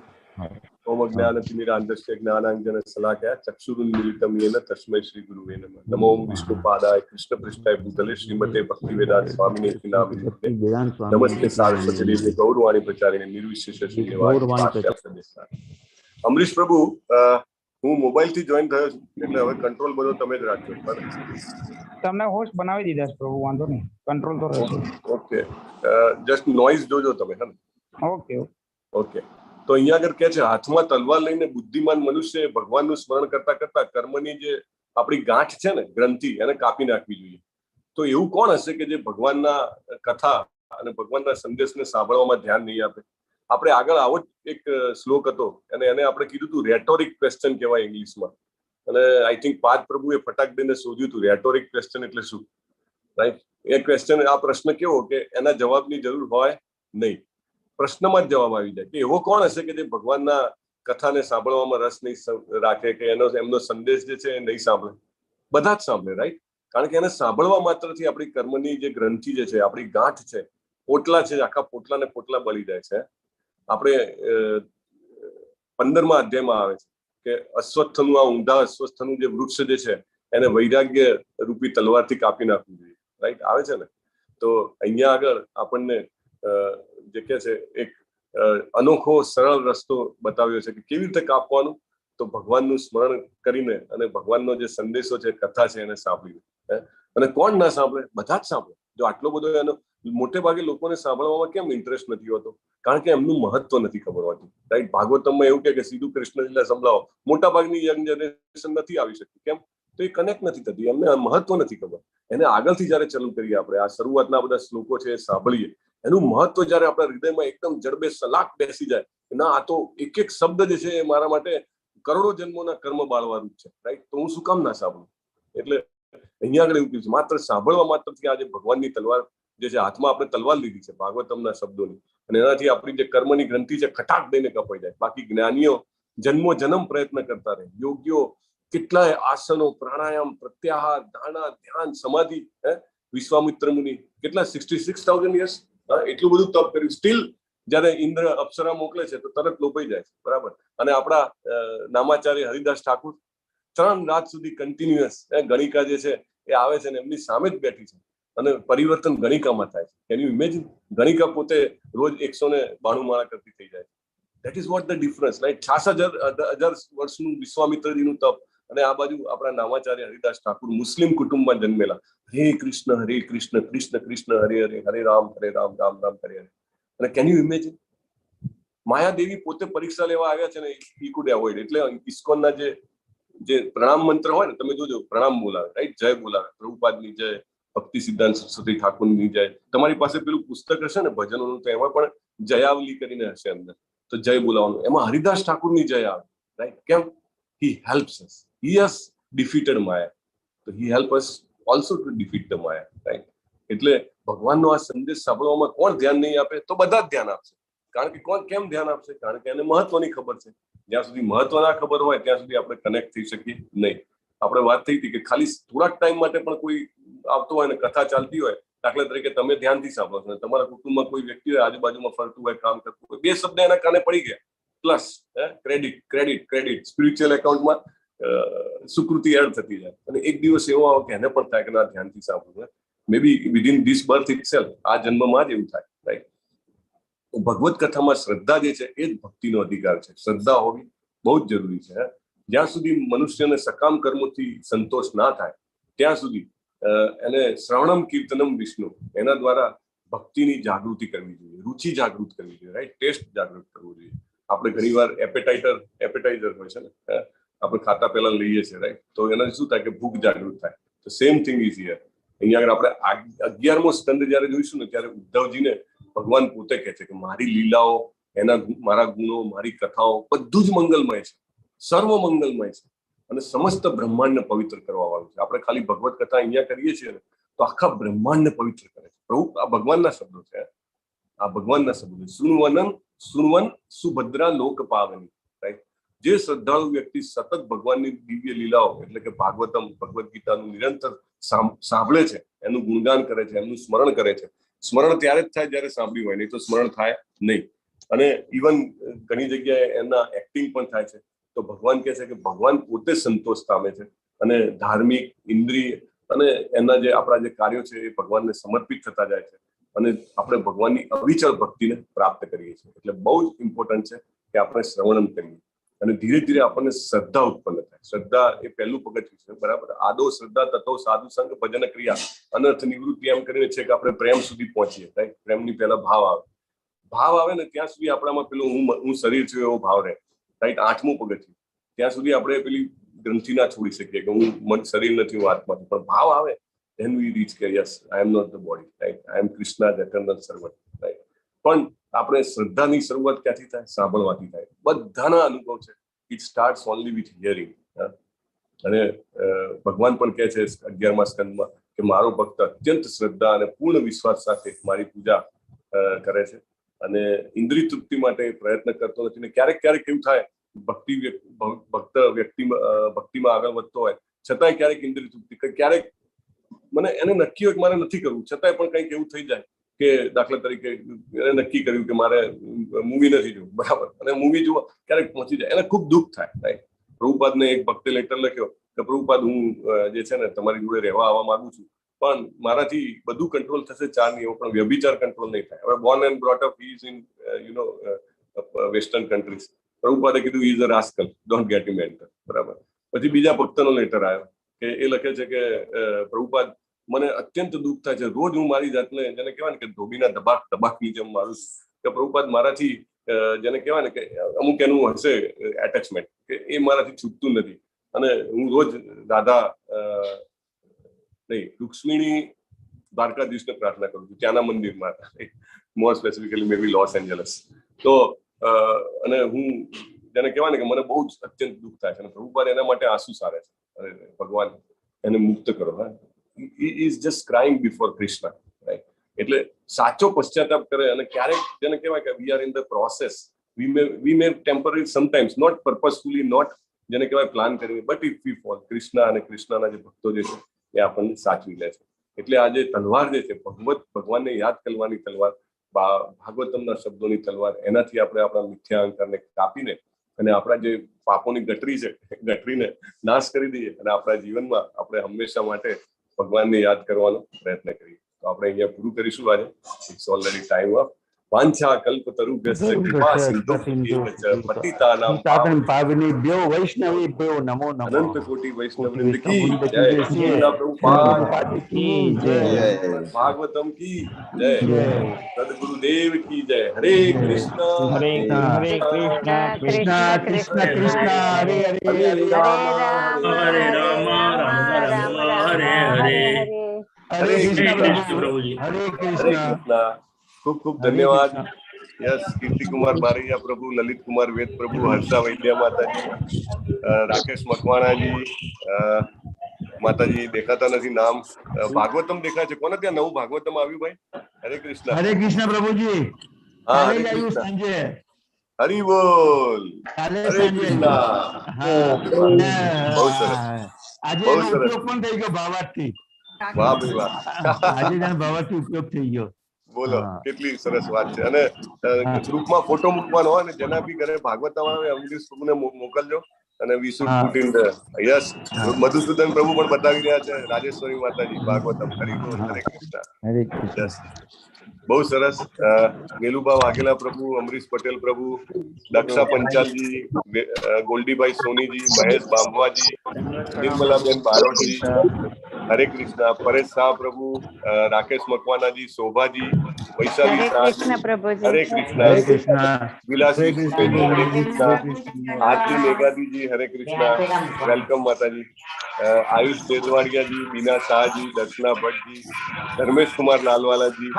ઓમ જ્ઞાનતિમિરાંધસ્ય જ્ઞાનાંજન શલાકયા ચક્ષુરુન્મીલિતમ યેન તસ્મૈ શ્રી ગુરુવે નમઃ. નમો વિષ્ણુપાદાય કૃષ્ણ પૃષ્ઠાય ભૂતલે શ્રીમતે ભક્તિવેદાંત સ્વામિને નામે નમસ્તે સારસ્વતી દેવી ગૌરવાણી પ્રચારિણે નિર્વિશેષ શ્રીનિવાસ. અમરીશ પ્રભુ, હું મોબાઈલ થી જોઈન થયો છું, એટલે હવે કંટ્રોલ બધો તમે જ રાખજો. તમને હોસ્ટ બનાવી દીધા છે પ્રભુ, વાંધો નહીં, કંટ્રોલ તો રહેશે. ઓકે, જસ્ટ નોઇઝ જોજો તમે. Okay okay. તો અહીંયા આગળ કે છે, હાથમાં તલવાર લઈને બુદ્ધિમાન મનુષ્ય ભગવાનનું સ્મરણ કરતા કરતા કર્મની જે આપણી ગાંઠ છે ને, ગ્રંથિ, એને કાપી નાખવી જોઈએ. તો એવું કોણ હશે કે જે ભગવાનના કથા અને ભગવાનના સંદેશને સાંભળવામાં ધ્યાન નહીં આપે? આપણે આગળ આવો જ એક શ્લોક હતો અને એને આપણે કીધું હતું રેટોરિક ક્વેશ્ચન કહેવાય ઇંગ્લિશમાં. અને આઈ થિંક પાદ પ્રભુએ ફટાક દઈને શોધ્યું હતું રેટોરિક ક્વેશ્ચન એટલે શું, રાઈટ? એ ક્વેશ્ચન, આ પ્રશ્ન કેવો કે એના જવાબની જરૂર હોય નહીં, પ્રશ્નમાં જ જવાબ આવી જાય કે એવો કોણ હશે કે જે ભગવાનના કથાને સાંભળવામાં રસ નહીં રાખે, કે એમનો સંદેશ જે છે એ નહીં સાંભળે? બધા જ સાંભળે, રાઈટ? કારણ કે એને સાંભળવા માત્રથી આપણી કર્મની જે ગ્રંથિ જે છે, આપણી ગાંઠ છે, પોટલા છે, આખા પોટલાને પોટલા બળી જાય છે. આપણે 15મા અધ્યાયમાં આવે છે કે અશ્વત્થનું, આ ઊંધા અશ્વત્થનું જે વૃક્ષ જે છે એને વૈરાગ્ય રૂપી તલવારથી કાપી નાખવું જોઈએ, રાઈટ? આવે છે ને? તો અહીંયા આગળ આપણને જે કે છે એક અનોખો સરળ રસ્તો બતાવ્યો છે કે કેવી રીતે કાપવાનું. તો ભગવાનનું સ્મરણ કરીને અને ભગવાનનો જે સંદેશો છે, કથા છે, એને સાંભળીને. અને કોણ ના સાંભળે? બધા જ સાંભળે. જો આટલો બધો એનો મોટે ભાગે લોકોને સાંભળવામાં કેમ ઇન્ટરેસ્ટ નથી હોતો? કારણ કે એમનું મહત્વ નથી ખબર હોતી, રાઈટ? ભાગવતમમાં એવું કે સીધું કૃષ્ણ લીલા સંભળાવો. મોટા ભાગની યંગ જનરેશન નથી આવી શકતી. કેમ? તો એ કનેક્ટ નથી થતી, એમને મહત્વ નથી ખબર. એને આગળથી જયારે ચાલુ કરીએ, આપણે આ શરૂઆતના બધા શ્લોકો છે એ સાંભળીએ, એનું મહત્વ જયારે આપણા હૃદયમાં એકદમ જડબે સલાક બેસી જાય, ના આ તો એક એક શબ્દ જે છે એ મારા માટે કરોડો જન્મોના કર્મ બાળવાનું છે, રાઈટ? તો હું શું કામ ના સાંભળું? એટલે અહીંયા આગળ એવું કહ્યું છે, માત્ર સાંભળવા માત્રથી આજે ભગવાનની તલવાર જે છે, હાથમાં આપણે તલવાર લીધી છે ભાગવતમના શબ્દોની, અને એનાથી આપણી જે કર્મની ગ્રંથિ છે ખટાક દઈને કપાઈ જાય. બાકી જ્ઞાનીઓ જન્મો જન્મ પ્રયત્ન કરતા રહે, યોગ્યો કેટલાય આસનો, પ્રાણાયામ, પ્રત્યાહાર, ધારણા, ધ્યાન, સમાધિ, વિશ્વામિત્ર મુનિ કેટલા 66,000 યર્સ એટલું બધું તપ કર્યું. સ્ટીલ જયારે ઇન્દ્ર અપ્સરા મોકલે છે તો તરત લોપાઈ જાય છે, બરાબર? અને આપણા નામાચાર્ય હરિદાસ ઠાકુર 3 રાત સુધી કન્ટિન્યુઅસ ગણિકા જે છે એ આવે છે ને એમની સામે જ બેઠી છે, અને પરિવર્તન ગણિકામાં થાય છે. Can you imagine? ગણિકા પોતે રોજ 192 માળા કરતી થઈ જાય છે. That is what the difference, right? 66,000 વર્ષનું વિશ્વામિત્રજીનું તપ, અને આ બાજુ આપણા નામાચાર્ય હરિદાસ ઠાકુર મુસ્લિમ કુટુંબમાં જન્મેલા. હરે કૃષ્ણ કૃષ્ણ કૃષ્ણ હરે હરે, હરે રામ રામ રામ હરે હરે. અને કેન યુ ઇમેજિન? માયાદેવી પોતે પરીક્ષા લેવા આવ્યા છે ને ઈ કુડ એવોઇડ. એટલે ઇસ્કોનના જે પ્રણામ મંત્ર હોય ને, તમે જોજો, પ્રણામ બોલાવે, રાઈટ? જય બોલાવે, પ્રભુપાદની જય, ભક્તિ સિદ્ધાંત સરસ્વતી ઠાકુરની જય. તમારી પાસે પેલું પુસ્તક હશે ને ભજનોનું, તો એમાં પણ જયાવલી કરીને હશે અંદર, તો જય બોલાવાનું. એમાં હરિદાસ ઠાકુરની જય આવે, રાઈટ? કેમ? He helps us. He has defeated maya, તો he help us also to defeat the maya, right? એટલે ભગવાનનો આ સંદેશ સાંભળવામાં કોણ ધ્યાન નહીં આપે? તો બધા જ ધ્યાન આપશે. કારણ કે કોણ કેમ ધ્યાન આપશે? કારણ કે એને મહત્વની ખબર છે. જ્યાં સુધી મહત્વ ના ખબર હોય ત્યાં સુધી આપણે કનેક્ટ થઈ શકીએ નહીં. આપણે વાત થઈ હતી કે ખાલી થોડાક ટાઈમ માટે પણ કોઈ આવતો હોય ને કથા ચાલતી હોય, દાખલા તરીકે તમે ધ્યાનથી સાંભળો છો, તમારા કુટુંબમાં કોઈ વ્યક્તિ હોય, આજુબાજુમાં ફરતું હોય, કામ કરતું હોય, 2 શબ્દ એના કાને પડી ગયા, plus credit credit credit, spiritual એકાઉન્ટમાં સુકૃતિ એડ થતી જાય અને એક દિવસ એવો આવે કે એને પણ થાય કે ના ધ્યાનથી સાંભળવું, મે બી વિધિન ધીસ બર્થ ઇટસેલ્ફ, આ જન્મમાં જ એવું થાય, રાઈટ. ભગવત કથામાં શ્રદ્ધા જે છે એ જ ભક્તિનો અધિકાર છે. શ્રદ્ધા હોવી બહુ જ જરૂરી છે. જ્યાં સુધી મનુષ્યને સકામ કર્મોથી સંતોષ ના થાય ત્યાં સુધી એને શ્રવણમ કીર્તનમ વિષ્ણુ, એના દ્વારા ભક્તિની જાગૃતિ કરવી જોઈએ, રુચિ જાગૃત કરવી જોઈએ, રાઈટ, ટેસ્ટ જાગૃત કરવું જોઈએ. આપણે ઘણીવાર એપેટાઇઝર હોય છે ને, આપણે ખાતા પહેલા લઈએ છીએ, રાઈટ, તો એનાથી શું થાય કે ભૂખ જાગૃત થાય. તો સેમ થિંગ ઇઝ હિયર. અહીંયા આગળ આપણે 11મો સ્કંદ જયારે જોઈશું ને ત્યારે ઉદ્ધવજીને ભગવાન પોતે કહે છે કે મારી લીલાઓ, મારા ગુણો, મારી કથાઓ બધું જ મંગલમય છે, સર્વ મંગલમય છે અને સમસ્ત બ્રહ્માંડને પવિત્ર કરવા વાળું છે. આપણે ખાલી ભગવત કથા અહીંયા કરીએ છીએ ને તો આખા બ્રહ્માંડને પવિત્ર કરે છે. પ્રભુ આ ભગવાનના શબ્દો છે, આ ભગવાનના શબ્દો. સુનવન સુભદ્રા લોક પાવની, રાઈટ. જે શ્રદ્ધાળુ વ્યક્તિ સતત ભગવાનની દિવ્ય લીલાઓ એટલે કે ભાગવતમ, ભગવદ ગીતાનું નિરંતર સાંભળે છે, એનું ગુણગાન કરે છે, એમનું સ્મરણ કરે છે. સ્મરણ ત્યારે જ થાય જ્યારે સાંભળ્યું હોય, નહીં તો સ્મરણ થાય નહીં. અને ઇવન ઘણી જગ્યાએ એમના એક્ટિંગ પણ થાય છે. તો ભગવાન કહે છે કે ભગવાન પોતે સંતોષ પામે છે અને ધાર્મિક, ઇન્દ્રિય અને એના જે આપણા જે કાર્યો છે એ ભગવાનને સમર્પિત થતા જાય છે અને આપણે ભગવાનની અવિચળ ભક્તિને પ્રાપ્ત કરીએ છીએ. એટલે બહુ જ ઇમ્પોર્ટન્ટ છે કે આપણે શ્રવણમ કરીએ અને ધીરે ધીરે આપણને શ્રદ્ધા ઉત્પન્ન થાય. શ્રદ્ધા એ પહેલું પગથિયું છે, બરાબર. આદો શ્રદ્ધા તતો સાધુ સંગ ભજન ક્રિયા અનર્થ નિવૃત્તિ એમ કરીને છે કે આપણે પ્રેમ સુધી પહોંચીએ, રાઈટ. પ્રેમની પહેલા ભાવ આવે, ભાવ આવે ને ત્યાં સુધી આપણામાં પેલું હું શરીર છું એવો ભાવ રહે, રાઈટ. 8મું પગથિયું, ત્યાં સુધી આપણે પેલી ગ્રંથિ ના છોડી શકીએ કે હું શરીર નથી, હું આત્મા છું. પણ ભાવ આવે then we reach કે yes I am not the body, right. I am કૃષ્ણા's eternal servant, રાઈટ. પણ આપણે શ્રદ્ધાની શરૂઆત ક્યાંથી થાય? સાંભળવાથી થાય. બધાના અનુભવ છે. It starts only with hearing. અને ભગવાન પણ કહે છે 11મા સ્કંદમાં કે મારો ભક્ત અત્યંત શ્રદ્ધા અને પૂર્ણ વિશ્વાસ સાથે મારી પૂજા કરે છે અને ઇન્દ્રિય તૃપ્તિ માટે પ્રયત્ન કરતો નથી. ને ક્યારેક ક્યારેક એવું થાય ભક્ત ભક્તિમાં આગળ વધતો હોય છતાંય ક્યારેક ઇન્દ્રિય તૃપ્તિ, ક્યારેક મને એને નક્કી હોય કે મારે નથી કરવું, છતાંય પણ કંઈક એવું થઈ જાય કે દાખલા તરીકે એને નક્કી કર્યું કે મારે મૂવી નથી જોવું, બરાબર, અને મૂવી જોવા ક્યારેક પહોંચી જાય, એને ખૂબ દુઃખ થાય, રાઈટ. પ્રભુપાદને એક ભક્તે લેટર લખ્યો કે પ્રભુપાદ હું જે છે ને તમારી જોડે રહેવા આવવા માંગુ છું પણ મારાથી બધું કંટ્રોલ થશે, ચા નહીં એવો, પણ વ્યભિચાર કંટ્રોલ નહીં થાય. હવે born and brought up he is in western countries. પ્રભુપાદે કીધું he is a rascal, don't get him enter, બરાબર. પછી બીજા ભક્તનો લેટર આવ્યો કે એ લખે છે કે પ્રભુપાદ મને અત્યંત દુઃખ થાય છે, રોજ હું મારી જાતને જેને કહેવાય ને કે ધોબીના દબાકની જેમ મારું કે પ્રભુપાદ મારાથી જેને કહેવાય ને કે અમુક એનું હશે એટેચમેન્ટ કે એ મારાથી છૂટતું નથી અને હું રોજ રાધા નહીં રૂક્ષ્મિણી દ્વારકાધીશને પ્રાર્થના કરું છું ત્યાંના મંદિરમાં, મોર સ્પેસિફિકલી મે બી લોસ એન્જલસ. તો અને હું જેને કહેવાય ને કે મને બહુ જ અત્યંત દુઃખ થાય છે અને પ્રભુપાદ એના માટે આંસુ સારે છે, અરે ભગવાન એને મુક્ત કરો. હા, he is just crying before Krishna, right? એટલે સાચો પશ્ચાતાપ કરે અને ક્યારેક જેને કહેવાય કે we are in the process, we may temporarily sometimes not purposefully, not જેને કહેવાય પ્લાન કરીને, but if we fall, Krishna અને કૃષ્ણના જે ભક્તો જે છે એ આપણને સાચવી લે છે. એટલે આ જે તલવાર જે છે ભગવાનને યાદ કરવાની તલવાર, ભાગવતમના શબ્દોની તલવાર, એનાથી આપણે આપણા મિથ્યા અહંકારને કાપીને અને આપણા જે પાપોની ગટરી છે ગટરીને નાશ કરી દઈએ અને આપણા જીવનમાં આપણે હંમેશા માટે ભગવાનને યાદ કરવાનો પ્રયત્ન કરીએ. તો આપણે અહીંયા પૂરું કરીશું આજે. It's already time off. વાંછા કલ્પતરુભ્યશ્ચ કૃપા સિંધુભ્યશ્ચ પતિતાનાં પાવનેભ્યો વૈષ્ણવેભ્યો નમો નમઃ. અનંત કોટી વૈષ્ણવવૃંદ કી જય. પ્રભુપાદ કી જય. ભાગવતમ કી જય. સદગુરુદેવ કી જય. હરે કૃષ્ણ હરે કૃષ્ણ કૃષ્ણ કૃષ્ણ કૃષ્ણ હરે હરે, હરે રામ હરે રામ રામ રામ હરે હરે. હરે કૃષ્ણ કૃષ્ણ પ્રભુજી. હરે હરે કૃષ્ણ. કૃષ્ણ. ખૂબ ખૂબ ધન્યવાદ. યસ, કીર્તિ કુમાર બારૈયા પ્રભુ, લલિત કુમાર વેદ પ્રભુ, હર્ષા વૈદ્યા માતાજી, રાકેશ મકવાણાજી માતાજી દેખાતા નથી નામ. ભાગવતમ દેખાય છે. કોને ત્યાં નવું ભાગવતમ આવ્યું ભાઈ? હરે કૃષ્ણ. હરે કૃષ્ણ પ્રભુજી. હા, કાલે હરે જ આવ્યું કૃષ્ણ. સાંજે. હરિબોલ. કાલે હરે સાંજે. કૃષ્ણ. બહુ સરસ, આજે બહુ એનો સરસ. ઉપયોગ પણ થઈ ગયો ભાવાર્થથી. વાહ ભાઈ વાહ. આજે જ ભાવાર્થી ઉપયોગ થઈ ગયો. બોલો, કેટલી સરસ વાત છે. અને ગ્રુપમાં ફોટો મૂકવાનો હોય ને જેના બી ઘરે ભાગવતમ આવે અમરીશ પ્રભુને મોકલજો. અને we should put in the yes Madhusudan પ્રભુ પણ બતાવી રહ્યા છે રાજેશ્વરી માતાજી ભાગવતમ હરિબોલ હરે કૃષ્ણ યસ બહુ સરસ વેલુબા વાઘેલા પ્રભુ અમરીશ પટેલ પ્રભુ દક્ષા પંચાલજી ગોલ્ડીભાઈ સોનીજી મહેશ બાંભવાજી નિર્મલાબેન બારોટજી हरे कृष्णा परेश शाह प्रभु राकेश मकवाना जी शोभा जी वैशाली हरे शाह कृष्ण प्रभु जी हरे कृष्णा विलासी हरे कृष्णा आरती मेघादी जी हरे कृष्णा वेलकम माता जी आयुष देदवाड़िया जी बीना शाह जी दर्शना भट्ट जी धर्मेश कुमार लालवाला जी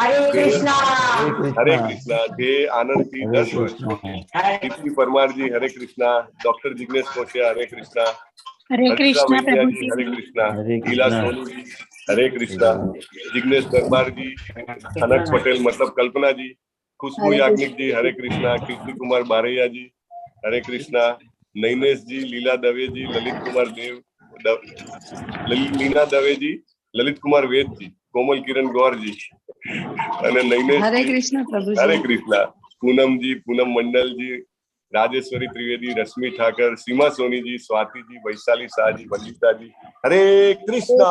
हरे कृष्णा जे आनंद जी 10 वर्ष दीप्ति परमार जी हरे कृष्णा डॉक्टर जिग्नेश कोशिया हरे कृष्णा हरे कृष्णा प्रभु जी हरे कृष्णा लीला सोनी जी हरे कृष्णा जिग्नेश दरबार जी कनक पटेल मतलब कल्पना जी खुशबू याग्निक जी हरे कृष्णा कीर्ति कुमार बारैया जी हरे कृष्णा नैनेश जी लीला दवे जी ललित कुमार लीना दवे जी ललित कुमार वेद जी कोमल किरण गौर जी नैनेश हरे कृष्णा प्रभु जी हरे कृष्णा पूनम जी पूनम मंडल जी राजेश्वरी त्रिवेदी रश्मि ठाकर सीमा सोनी जी स्वाति जी वैशाली शाह जी वंदिता जी हरे कृष्णा